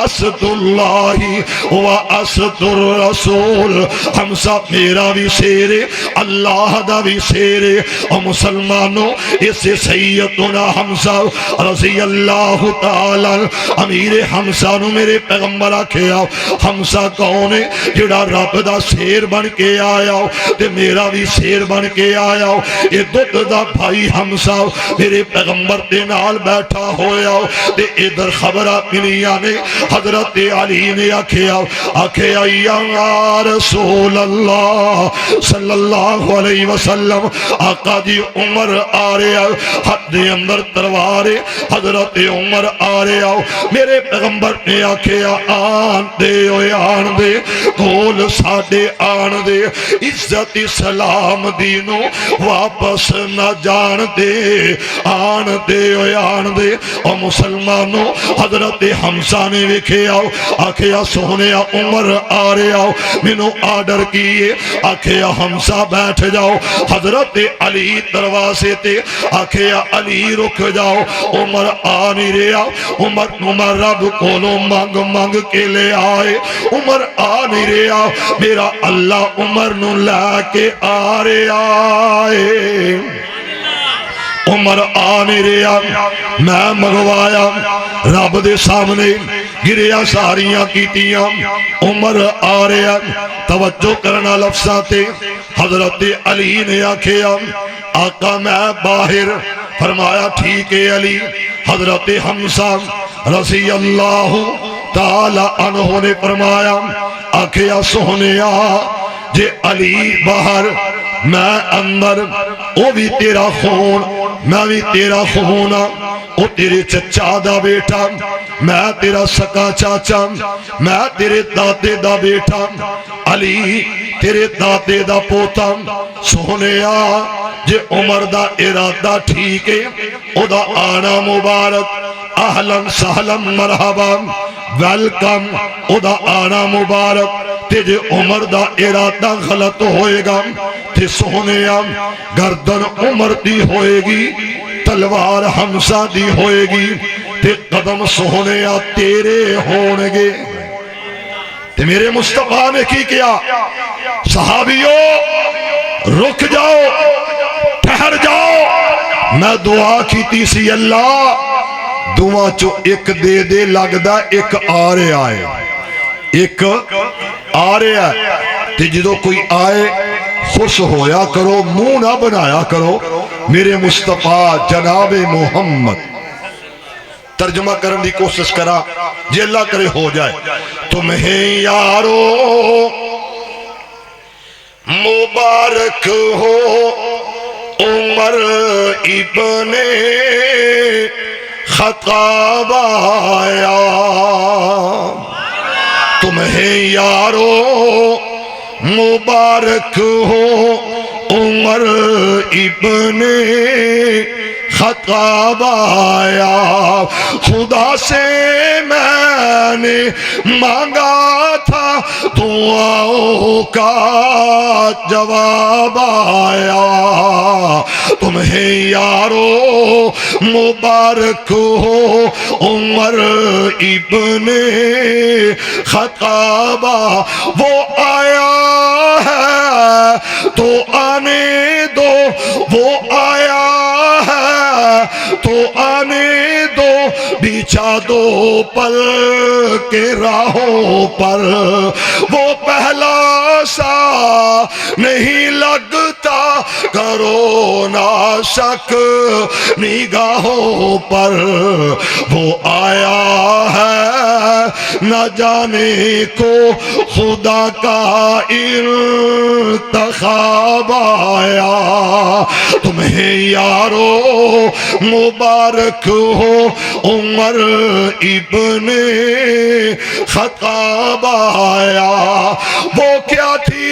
اسد اللہ و اسد الرسول، حمزہ میرا بھی شیر ہے، اللہ دا بھی شیر ہے۔ اور مسلمانوں اس سیدنا حمزہ رضی اللہ تعالی امیر حمزہ نو میرے پیغمبر آکھیا حمزہ کون ہے؟ جڑا رب دا شیر بن کے آیا تے میرا بھی شیر بن کے آیا۔ یہ دودھ دا بھائی حمزہ میرے پیغمبر دے نال بیٹھا ہویا تے ادھر خبرہ ملیاں نے حضرت علی نے آکھیا یا رسول اللہ صلی اللہ علیہ وسلم، آقا جی عمر آ رہا، حد اندر تلوار حضرت عمر آ رہا۔ میرے پیغمبر نے آکھیا آن دے اوے آن دے، کول ساڈے آن دے، عزت اسلام دینوں واپس نہ جان دے، آن دے اوے آن دے۔ اور مسلمانوں حضرت حمزہ نے ویکھیا آکھیا سونیا عمر آ رہا، مینوں آرڈر کیے، آکھیا حمزہ بیٹھ جاؤ۔ حضرت علی دروازے تے آکھیا علی رک جاؤ، عمر آ نہیں رہا۔ عمر رب کولوں مانگ مانگ کے لے آئے، عمر آ نہیں رہا، میرا اللہ عمر نو لے کے آ رہا ہے۔ عمر آ نہیں رہا، میں منگوایا رب دے سامنے گریا ساریاں کیتیاں، عمر آ رہا۔ توجہ کرنا لفظاں تے حضرت علی نے آکھیا آقا میں باہر، فرمایا ٹھیک ہے علی۔ حضرت حمزہ رضی اللہ تعالی عنہ نے فرمایا آکھیا سونیا جے علی باہر میں اندر، وہ بھی تیرا خون میں بھی تیرا خون، وہ تیرے چچا دا بیٹا میں تیرا سکا چاچا، میں تیرے دادے دا بیٹا، علی تیرے دادے دا پوتا۔ سونیا جے عمر دا ارادہ ٹھیک ہے، او دا آنا مبارک، اہلاً سہلاً مرحبا ویلکم، او دا آنا مبارک۔ تے جے عمر دا ارادہ غلط ہوئے گا تے سونیا گردن عمر دی ہوئے گی، تلوار حمزہ دی ہوئے گی، تے قدم سونیا تیرے ہونگے۔ تے میرے مصطفیٰ نے کی کیا؟ صحابیوں رک جاؤ، ٹھہر جاؤ، میں دعا کیتی سی اللہ دعا چو ایک دے دے لگدا ایک آ رہے آئے، ایک آ رہے آئے۔ تے جدو کوئی آئے خوش ہویا کرو، منہ نہ بنایا کرو۔ میرے مصطفیٰ جناب محمد ترجمہ کرنے دی کوشش کرا جی اللہ کرے ہو جائے۔ تمہیں یارو مبارک ہو عمر ابن خطاب آیا، تمہیں یارو مبارک ہو عمر ابن خطاب آیا۔ خدا سے میں نے مانگا تھا دعاؤں کا جواب آیا، تمہیں یارو مبارک ہو عمر ابن خطاب، وہ آیا ہے تو آنے دو، وہ آیا ہے تو آنے دو، بچھا دو پل کے راہوں پر، وہ پہلا سا نہیں لگتا، کرو نا شک نگاہوں پر، وہ آیا ہے نہ جانے کو خدا کا انتخاب آیا، تمہیں یارو مبارک ہو عمر ابن خطاب آیا۔ وہ کیا تھی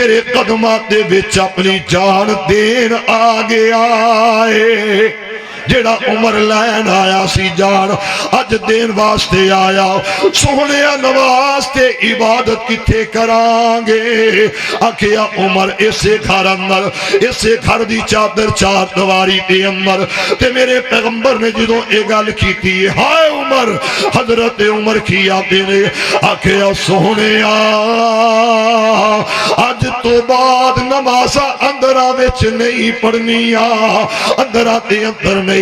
تیرے قدماں دے وچ اپنی جان دین آ گیا ہے جیڑا عمر لین آیا سی جان اج دین واسطے آیا سونے نواز تے عبادت کتے کرانگے آکھیا عمر اسے گھر اندر اسے گھر دی چادر چار دواری تے اندر تے میرے پیغمبر نے جدوں اے گل کیتی ہے ہائے عمر حضرت عمر کیا دینے آکھیا سونے اج تو بعد نمازہ اندرہ وچ نہیں پڑھنیا اندرہ تے اندر نہیں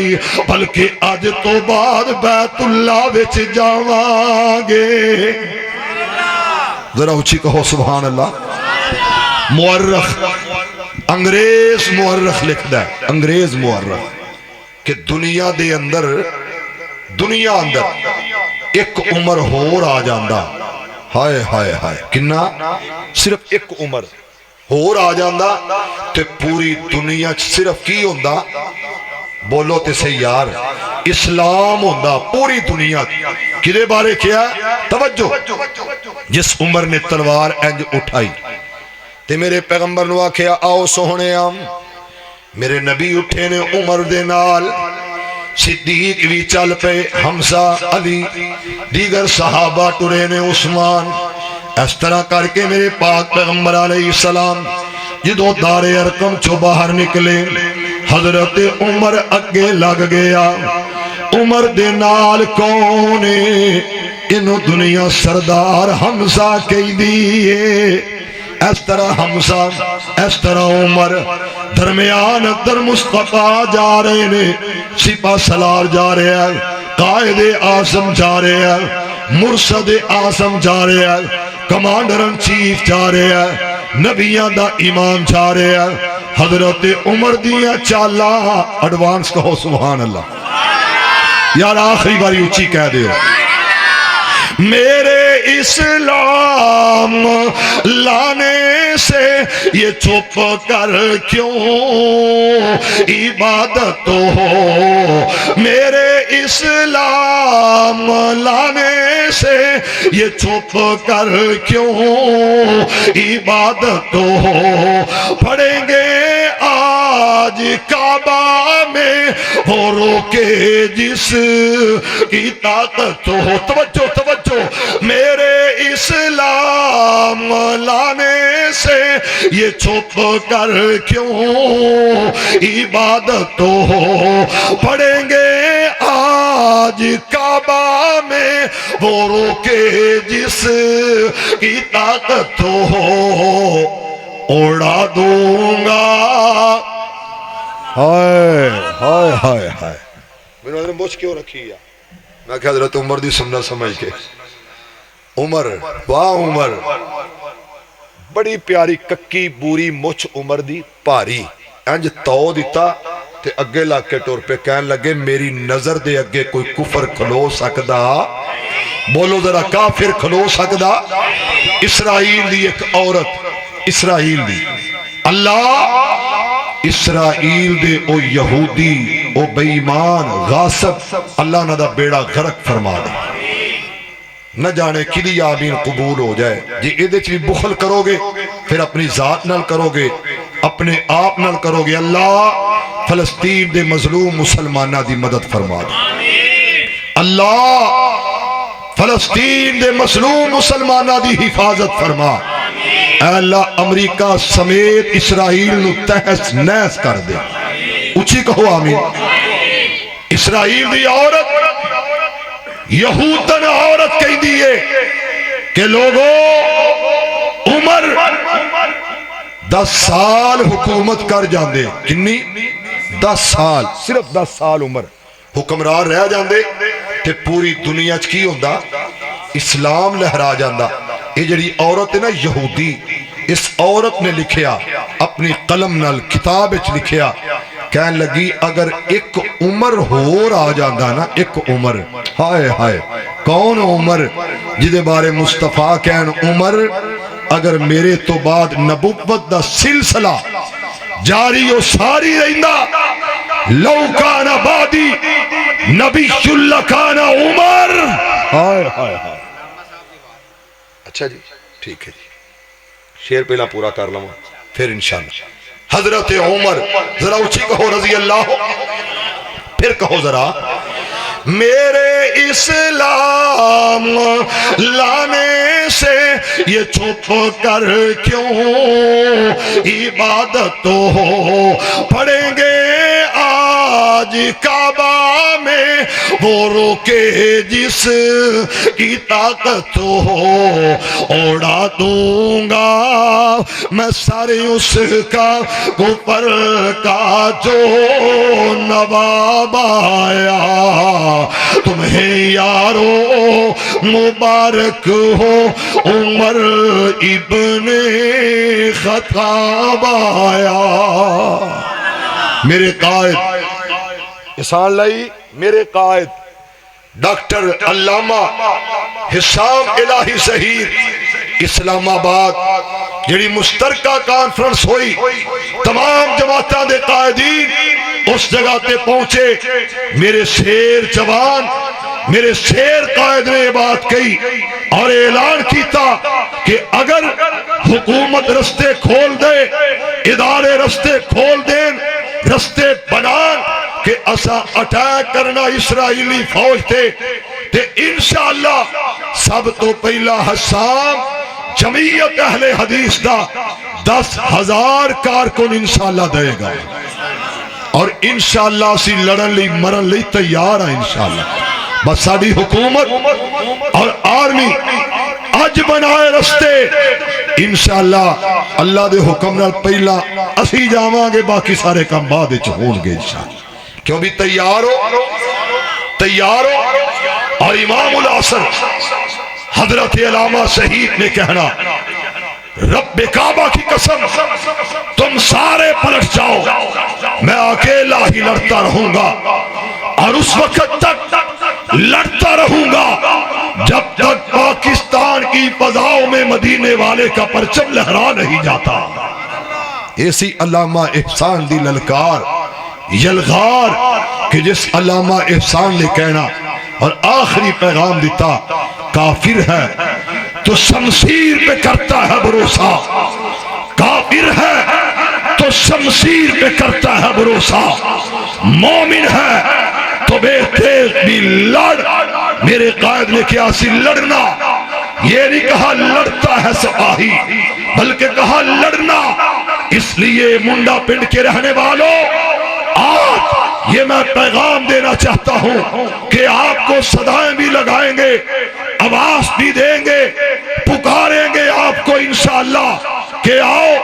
بلکہ آج تو بعد بیت اللہ وچ جاواںگے ذرا اچھی کہو سبحان اللہ مورخ انگریز مورخ لکھدا ہے انگریز مورخ کہ دنیا دے اندر ایک عمر ہور آ جاندہ ہائے ہائے ہائے کنہ صرف ایک عمر ہور آ جاندہ تے پوری دنیا صرف کی ہوندہ بولو تے سے یار اسلام ہوندہ پوری دنیا کدے بارے کیا توجہ جس عمر نے تلوار انج اٹھائی تے میرے پیغمبر نے آکھیا آؤ سوہنے میرے نبی اٹھے نے عمر دے نال صدیق بھی چل پے حمزہ علی دیگر صحابہ ٹرے نے عثمان اس طرح کر کے میرے پاک پیغمبر علیہ السلام جدو دار ارقم چو باہر نکلے حضرت عمر اگے لگ گیا عمر دے نال کونے انہوں دنیا سردار حمزہ کہی دیئے اس طرح حمزہ اس طرح عمر درمیان در مصطفیٰ جا رہے نے سپاہ سالار جا رہے ہیں قائد اعظم جا رہے ہیں مرشد اعظم جا رہے ہیں کمانڈر ان چیف جا رہے ہیں نبیان دا امام جا رہے ہیں حضرت عمر دیا چالا ایڈوانس کہو سبحان اللہ یار آخری باری اچھی کہہ دے میرے اسلام لانے سے یہ چھپ کر کیوں عبادت ہو میرے اسلام لانے سے یہ چھپ کر کیوں عبادت ہو پڑھیں گے آج کعبہ میں وہ روکے جس کی طاقت ہو توجہ میرے اسلام لانے سے یہ چھپ کر کیوں عبادت ہو پڑھیں گے آج کعبہ میں وہ روکے جس کی طاقت ہو اڑا دوں گا ہائے ہائے ہائے ہائے میرے نے مجھ کیوں رکھی ہے میں کہ حضرت عمر دی سننا سمجھ کے عمر واہ عمر بڑی پیاری ککی بوری مچھ عمر دی پاری انج تو دیتا تے اگے لگ کے ٹور پہ کہن لگے میری نظر دے اگے کوئی کفر کھلو سکدا بولو ذرا کافر کھلو سکدا اسرائیل دی ایک عورت اسرائیل دی اللہ اسرائیل دے او یہودی او بے ایمان غاصب اللہ نہ دا بیڑا غرق فرما دے نہ جانے کلی آمین قبول ہو جائے جی ایدے چلی بخل کرو گے پھر اپنی ذات نال کرو گے اپنے آپ نال کرو گے اللہ فلسطین دے مظلوم مسلمانہ دی مدد فرما دے اللہ فلسطین دے مظلوم مسلمانہ دی حفاظت فرما اے اللہ امریکہ سمیت اسرائیل نو تحس نیس کر دے اچھی کہو آمین اسرائیل دی عورت یہودن عورت کہی دیئے کہ لوگوں عمر 10 سال حکومت کر جاندے کنی 10 سال صرف 10 سال عمر حکمران رہ جاندے تے پوری دنیا چکی ہوندہ اسلام لہرا جاندہ یہ جڑی عورت ہے نا یہودی اس عورت نے لکھیا اپنی قلم نال کتاب اچ لکھیا کہن لگی اگر ایک عمر ہور آ جاندہ نا ایک عمر ہائے ہائے کون عمر جدے بارے مصطفیٰ کہن عمر اگر میرے تو بعد نبوت دا سلسلہ جاری و ساری رہندہ لو کانا بادی نبی اللہ کانا عمر ہائے ہائے ہائے اچھا جی ٹھیک ہے جی شیر پہلا پورا کر لوں پھر انشاءاللہ۔ حضرت عمر، ذرا اچھی کہو رضی اللہ، پھر کہو ذرا، میرے اسلام لانے سے یہ چھپ کر کیوں عبادت ہو پڑھیں گے آج کعبہ میں وہ روکے جس کی طاقت ہو اڑا دوں گا میں سارے اس کا اوپر کا جو نواب آیا تمہیں یارو مبارک ہو عمر ابن خطاب آیا۔ میرے قائد احسان لائی، میرے قائد ڈاکٹر علامہ حسام الہی ظہیر اسلام آباد جڑی مشترکہ کانفرنس ہوئی، تمام جماعتاں دے قائدین اس جگہ تے پہنچے، میرے شیر جوان، میرے شیر قائد نے یہ بات کہی اور اعلان کیتا کہ اگر حکومت رستے کھول دے، ادارے رستے کھول دیں، رستے بنان کہ اسا اٹیک کرنا اسرائیلی فوج تے انشاءاللہ سب تو پہلا حسام جمعیت اہل حدیث دا 10,000 کارکن انشاءاللہ دے گا، اور انشاءاللہ اسی لڑن لی مرن لی تیار ہیں انشاءاللہ۔ بس ساری حکومت اور آرمی اج بنائے رستے انشاءاللہ اللہ دے حکم نال پہلا اسی جاواں گے، باقی سارے کام بعد وچ ہون گے انشاءاللہ۔ کیوں بھی تیار ہو، تیار ہو۔ اور امام العصر حضرت علامہ شہید نے کہنا، رب کعبہ کی قسم تم سارے پلٹ جاؤ، میں اکیلا ہی لڑتا رہوں گا، اور اس وقت تک لڑتا رہوں گا جب تک پاکستان کی فضاؤں میں مدینے والے کا پرچم لہرا نہیں جاتا۔ ایسی علامہ احسان دی للکار یلغار کہ جس علامہ احسان نے کہنا اور آخری پیغام دیتا، کافر ہے تو شمشیر پہ کرتا ہے بھروسہ، کافر ہے تو شمشیر پہ کرتا ہے بھروسہ، مومن ہے تو بے تیز بھی لڑ۔ میرے قائد نے کیا سی لڑنا، یہ نہیں کہا لڑتا ہے سپاہی، بلکہ کہا لڑنا۔ اس لیے منڈا پنڈ کے رہنے والوں، آج یہ میں پیغام دینا چاہتا ہوں کہ آپ کو صدائیں بھی لگائیں گے، آواز بھی دیں گے، پکاریں گے آپ کو انشاءاللہ کہ آؤ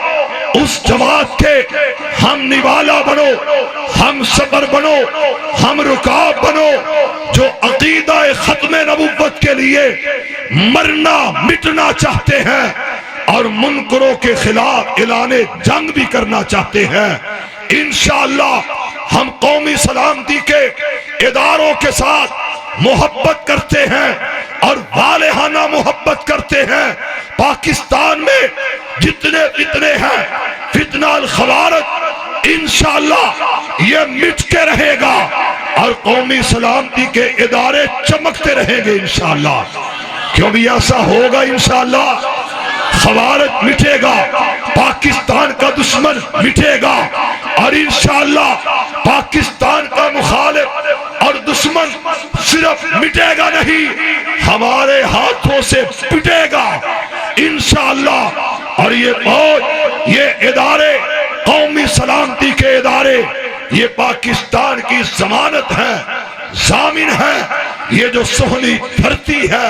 اس جماعت کے ہم نوالا بنو، ہم صبر بنو، ہم رکاب بنو، جو عقیدہ ختم نبوت کے لیے مرنا مٹنا چاہتے ہیں اور منکروں کے خلاف اعلان جنگ بھی کرنا چاہتے ہیں۔ انشاءاللہ ہم قومی سلامتی کے اداروں کے ساتھ محبت کرتے ہیں اور والہانہ محبت کرتے ہیں۔ پاکستان میں جتنے فتنے ہیں، فتنہ الخوارج انشاءاللہ یہ مٹ کے رہے گا اور قومی سلامتی کے ادارے چمکتے رہیں گے انشاءاللہ۔ کیوں بھی ایسا ہوگا انشاءاللہ، خوارج مٹے گا، پاکستان کا دشمن مٹے گا، اور انشاءاللہ پاکستان کا مخالف اور دشمن صرف مٹے گا نہیں، ہمارے ہاتھوں سے پٹے گا انشاءاللہ۔ اور یہ فوج، یہ ادارے، قومی سلامتی کے ادارے، یہ پاکستان کی ضمانت ہے، ضامن ہے۔ یہ جو سہنی دھرتی ہے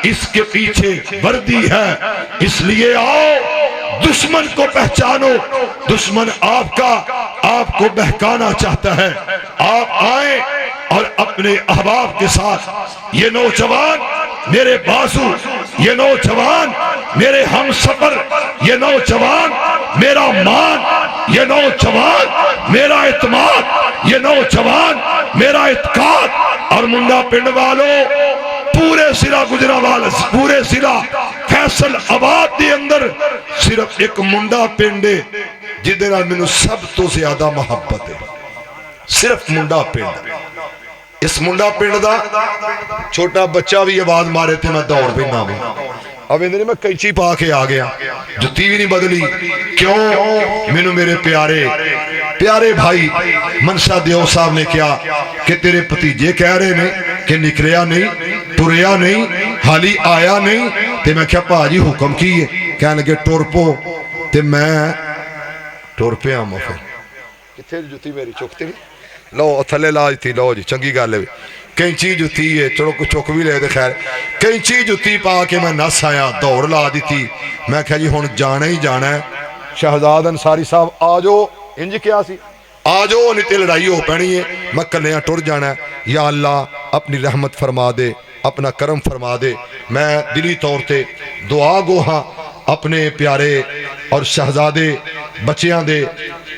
اس کے پیچھے وردی ہے، اس لیے آؤ دشمن کو پہچانو۔ دشمن آپ کو بہکانا چاہتا ہے، آپ آئیں اور اپنے احباب کے ساتھ، یہ نوجوان میرے بازو، یہ نوجوان میرے ہم سفر، یہ نوجوان میرا مان، یہ نوجوان میرا اعتماد، یہ نوجوان میرا اعتقاد۔ اور منڈا پنڈ والوں، پورے ضلع گجرانوالہ، پورے ضلع فیصل آباد دی اندر صرف ایک منڈا پنڈ ہے جدے نال مینوں سب تو زیادہ محبت ہے، صرف منڈا پنڈ۔ اس منڈا پنڈ دا چھوٹا بچہ بھی آواز مارے تھے میں دوڑ پہ نہ ہوں، اب اندر میں کینچی پا کے آ گیا, جتی بھی نہیں بدلی. کیوں؟ مینوں میرے پیارے بھائی منشا دیو صاحب نے کیا کہ تیرے بھتیجے کہہ رہے نے کہ نکلیا نہیں, ٹریا نہیں, حالی آیا نہیں. تے میں کیا پاجی حکم کی ہے؟ کہنے لگے ٹر پو. تے میں ٹر پیا. پھر کتنے جتی میری چکتی نہیں, لو تھلے لاج تھی, لو جی چنگی گل ہے. کینچی جتی ہے, چلو چک بھی لے. خیر کینچی جتی پا کے میں نس آیا, دوڑ لا دیتی. میں کہا جی ہن جانا ہی جانا ہے. شہزاد انصاری صاحب آ جاؤ. انج کیا سی, آ جاؤ نہیں تے لڑائی ہو پینی ہے, میں کلیاں ٹر جانا ہے. یا اللہ اپنی رحمت فرما دے, اپنا کرم فرما دے. میں دلی طور تے دعا گو ہاں اپنے پیارے اور شہزادے بچیاں دے,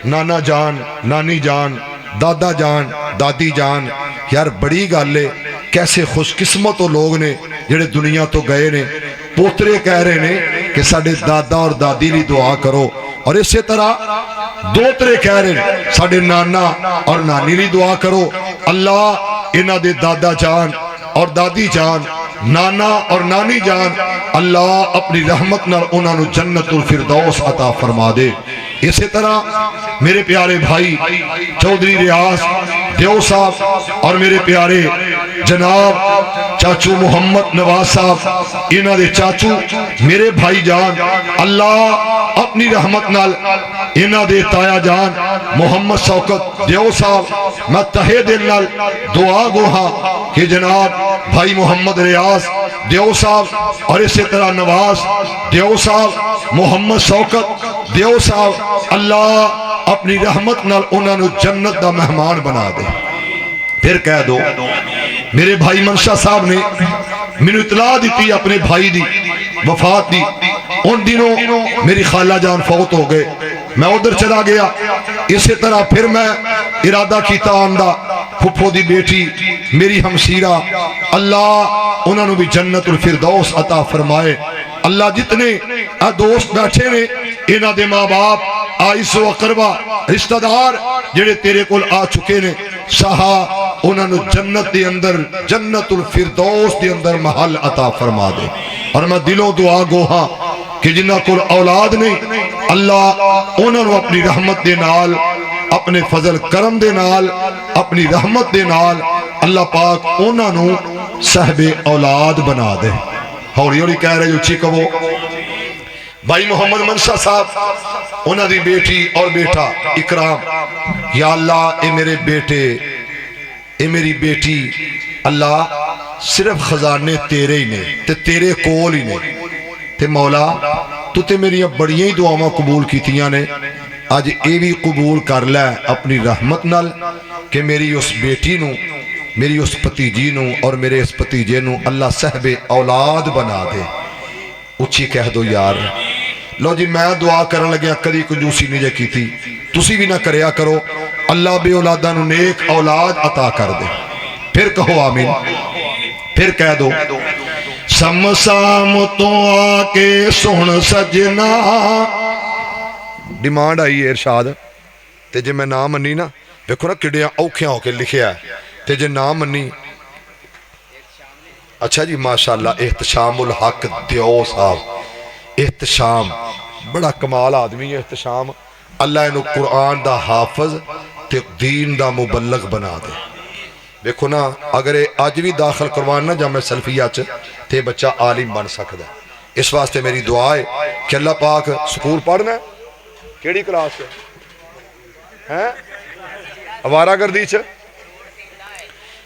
نانا جان, نانی جان, دادا جان, دادی جان. یار بڑی گل ہے, کیسے خوش قسمت لوگ نے جڑے دنیا تو گئے نے. پوترے کہہ رہے نے کہ ساڈے دادا اور دادی لی دعا کرو, اور اسی طرح دوترے کہہ رہے ہیں ساڈے نانا اور نانی لی دعا کرو. اللہ انہاں دے دادا جان اور دادی جان, نانا اور نانی جان, اللہ اپنی رحمت نال انہاں نو جنت الفردوس عطا فرما دے. اسی طرح میرے پیارے بھائی چودھری ریاض دیو صاحب اور میرے پیارے جناب چاچو محمد نواز صاحب, انہاں دے چاچو میرے بھائی جان, اللہ اپنی رحمت نال انہاں دے تایا جان محمد شوکت دیو صاحب, میں تہے دل نال دعا گو ہاں کہ جناب بھائی محمد ریاض دیو صاحب اور اسی طرح نواز دیو صاحب, محمد شوکت دیو صاحب, اللہ اپنی رحمت نال انہاں نو جنت دا مہمان بنا دے. پھر کہہ دو میرے بھائی منشا صاحب نے مینوں اطلاع دیتی اپنے بھائی دی وفات دی. ان دنوں میری خالہ جان فوت ہو گئے, میں ادھر چلا گیا. اسی طرح پھر میں ارادہ کیتا آندہ پھپھو دی بیٹی میری ہمشیرہ, اللہ انہوں نے بھی جنت الفردوس عطا فرمائے. اللہ جتنے دوست بیٹھے نے انہاں دے ماں باپ آئیس و اقربا رشتہ دار جڑے تیرے کول آ چکے نے, سہا انہوں نے جنت دے اندر جنت الفردوس دے اندر محل عطا فرما دے. اور میں دلوں دعا گو ہاں کہ جنہ کول اولاد نہیں, اللہ انہوں نے اپنی رحمت دے نال, اپنے فضل کرم دے نال, اپنی رحمت دے نال اللہ پاک انہوں نے صاحب اولاد بنا دے. ہوری ہوری کہہ رہے جو اچھی کہو بھائی محمد منشا صاحب انہوں دی بیٹی اور بیٹا اکرام, یا اللہ اے میرے بیٹے اے میری بیٹی, اللہ صرف خزانے تیرے ہی نے تے تیرے کول ہی نے. تے مولا تو تے میری بڑیاں ہی دعاواں قبول کیتیاں نے, آج اے بھی قبول کر لے اپنی رحمت نال کہ میری اس بیٹی نو, میری اس پتیجی نو اور میرے اس پتیجے نو اللہ صاحب اولاد بنا دے. اچھی کہہ دو یار. لو جی میں دعا کرن لگیا کدی کنجوسی نہیں جے کیتی, تسی بھی نہ کریا کرو, اللہ بے اولاداں نو نیک اولاد عطا کر دے. پھر کہو آمین. پھر کہہ دو سمسام تو آ کے سن سجنا. ڈیمانڈ آئی ہے ارشاد, تے جے میں نہ منی نا, دیکھو نا کڑیاں اوکھیاں ہو کے لکھیا ہے, تے جے نہ منی. اچھا جی ماشاءاللہ احتشام الحق دیو صاحب, احتشام بڑا کمال آدمی ہے احتشام. اللہ انہوں قرآن دا حافظ تے دین دا مبلغ بنا دے. دیکھو نا اگر آج بھی داخل کروانا جامعہ سلفیہ چ تے بچہ عالم بن سکتا ہے. اس واسطے میری دعا ہے کہ اللہ پاک سکول پڑھنا ہے کیڑی کلاس ہے آوارہ گردی چ.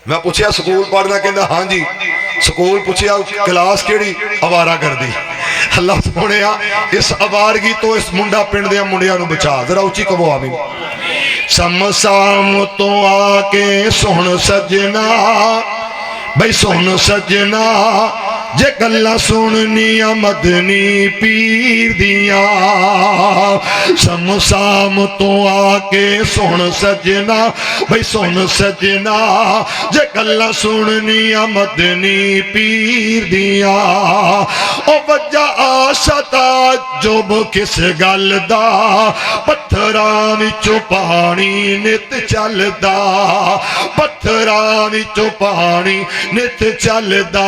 میں پوچھیا سکول پڑھنا کہندا ہاں جی, سکول پوچھیا کلاس کیڑی آوارہ گردی. اللہ سونے اس آوارگی تو اس منڈا پنڈ دے منڈیاں نو بچا. ذرا اونچی کہو آمین. سمسام تو آ کے سن سجنا, بھئی سن سجنا جے گلاں سننیاں مدنی پیر دیاں. سمسام تو آ کے سن سجنا, بھئی سن سجنا جے گلاں سننیاں مدنی پیر دیاں. او وجہ آشا تعجب کس گل دا, پتھراں وچوں پانی نت چلدا, پتھراں وچوں پانی نت چلدا.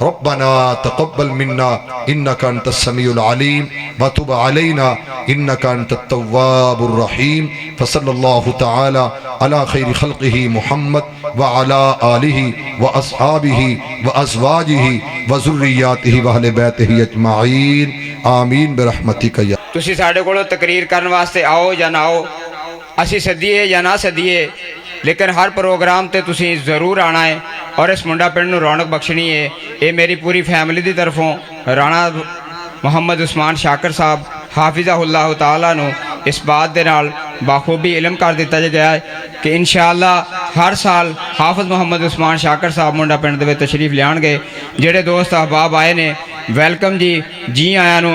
ربنا تقبل منا انك انت السميع العليم وتب علينا انك انت التواب الرحيم فصلى الله تعالى على خير خلقه محمد وعلى آله واصحابه وازواجه وذرياته واهل بيته اجمعين آمین برحمتک یا ਤੁਸੀਂ ਸਾਡੇ ਕੋਲੋਂ ਤਕਰੀਰ ਕਰਨ ਵਾਸਤੇ ਆਓ ਜਾਂ ਨਾ ਆਓ, ਅਸੀਂ ਸੱਦੀਏ ਜਾਂ ਨਾ ਸੱਦੀਏ, ਲੇਕਿਨ ਹਰ ਪ੍ਰੋਗਰਾਮ ਤੇ ਤੁਸੀਂ ਜ਼ਰੂਰ ਆਣਾ ਹੈ ਔਰ ਇਸ ਮੁੰਡਾ ਪਿੰਡ ਨੂੰ ਰੌਣਕ ਬਖਸ਼ਣੀ ਹੈ। ਇਹ ਮੇਰੀ ਪੂਰੀ ਫੈਮਿਲੀ ਦੀ ਤਰਫੋਂ ਰਾਣਾ ਮੁਹੰਮਦ ਉਸਮਾਨ ਸ਼ਾਕਰ ਸਾਹਿਬ ਹਾਫਿਜ਼ਹੁੱਲਾਹ ਤਾਲਾ ਨੂੰ ਇਸ ਬਾਤ ਦੇ ਨਾਲ ਬਾਖੂਬੀ ਇਲਮ ਕਰ ਦਿੱਤਾ ਗਿਆ ਹੈ ਕਿ ਇਨਸ਼ਾਅੱਲਾ ਹਰ ਸਾਲ ਹਾਫਿਜ਼ ਮੁਹੰਮਦ ਉਸਮਾਨ ਸ਼ਾਕਰ ਸਾਹਿਬ ਮੁੰਡਾ ਪਿੰਡ ਦੇ ਵਿੱਚ ਤਸ਼ਰੀਫ ਲਿਆਉਣਗੇ। ਜਿਹੜੇ ਦੋਸਤ ਅਹਬਾਬ ਆਏ ਨੇ, ਵੈਲਕਮ ਜੀ ਆਇਆਂ ਨੂੰ,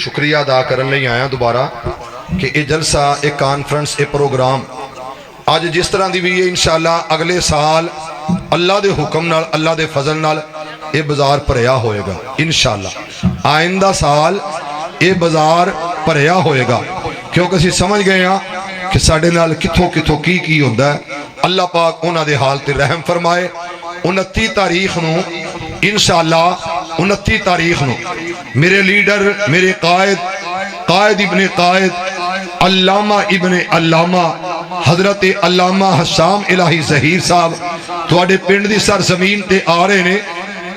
شکریہ ادا کرن لئی آیا دوبارہ کہ یہ جلسہ، یہ کانفرنس، یہ پروگرام اج جس طرح دی بھی ہے انشاءاللہ اگلے سال اللہ دے حکم نال، اللہ دے فضل نال یہ بازار بھریا ہوئے گا انشاءاللہ۔ آئندہ سال یہ بازار بھریا ہوئے گا کیونکہ اسی سمجھ گئے ہیں کہ ساڈے نال کتھوں کتھوں کی ہوندا ہے۔ اللہ پاک انہاں دے حال تے رحم فرمائے۔ 29 تاریخ نو انشاءاللہ 29 تاریخ نو میرے لیڈر، میرے قائد ابن قائد، علامہ ابن علامہ حضرت علامہ حسام الہی ظہیر صاحب تواڈے پنڈ دی سرزمین تے آ رہے نے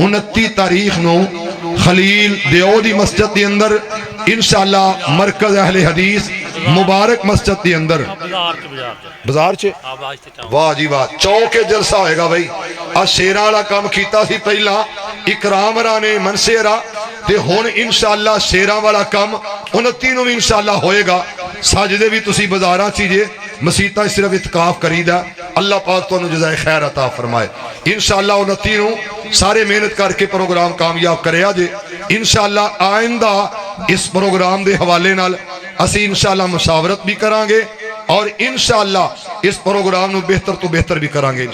29 تاریخ نو خلیل دیو دی مسجد دی اندر انشاءاللہ مرکز اہل حدیث مبارک مسجد دی اندر بازار چے واہ جی واہ چوکے جلسہ ہوئے گا بھائی۔ آج شیرہ والا کام کیتا سی پہلا اکرام رانے منسیرہ تے ہون انشاءاللہ شیرہ والا کام 29 نو انشاءاللہ ہوئے گا۔ ساجدے بھی تسی بازاراں چیجے، مسیطہ صرف اتقاف کریدہ، اللہ پاک تو انہوں جزائے خیر عطا فرمائے۔ انشاءاللہ 29 نو سارے محنت کر کے پروگرام کامیاب کرے آجے۔ انشاءاللہ آئندہ اس پروگرام دے حوالے نال اسی انشاءاللہ مشاورت بھی کرانگے اور انشاءاللہ اس پروگرام نو بہتر تو بہتر بھی کرانگے۔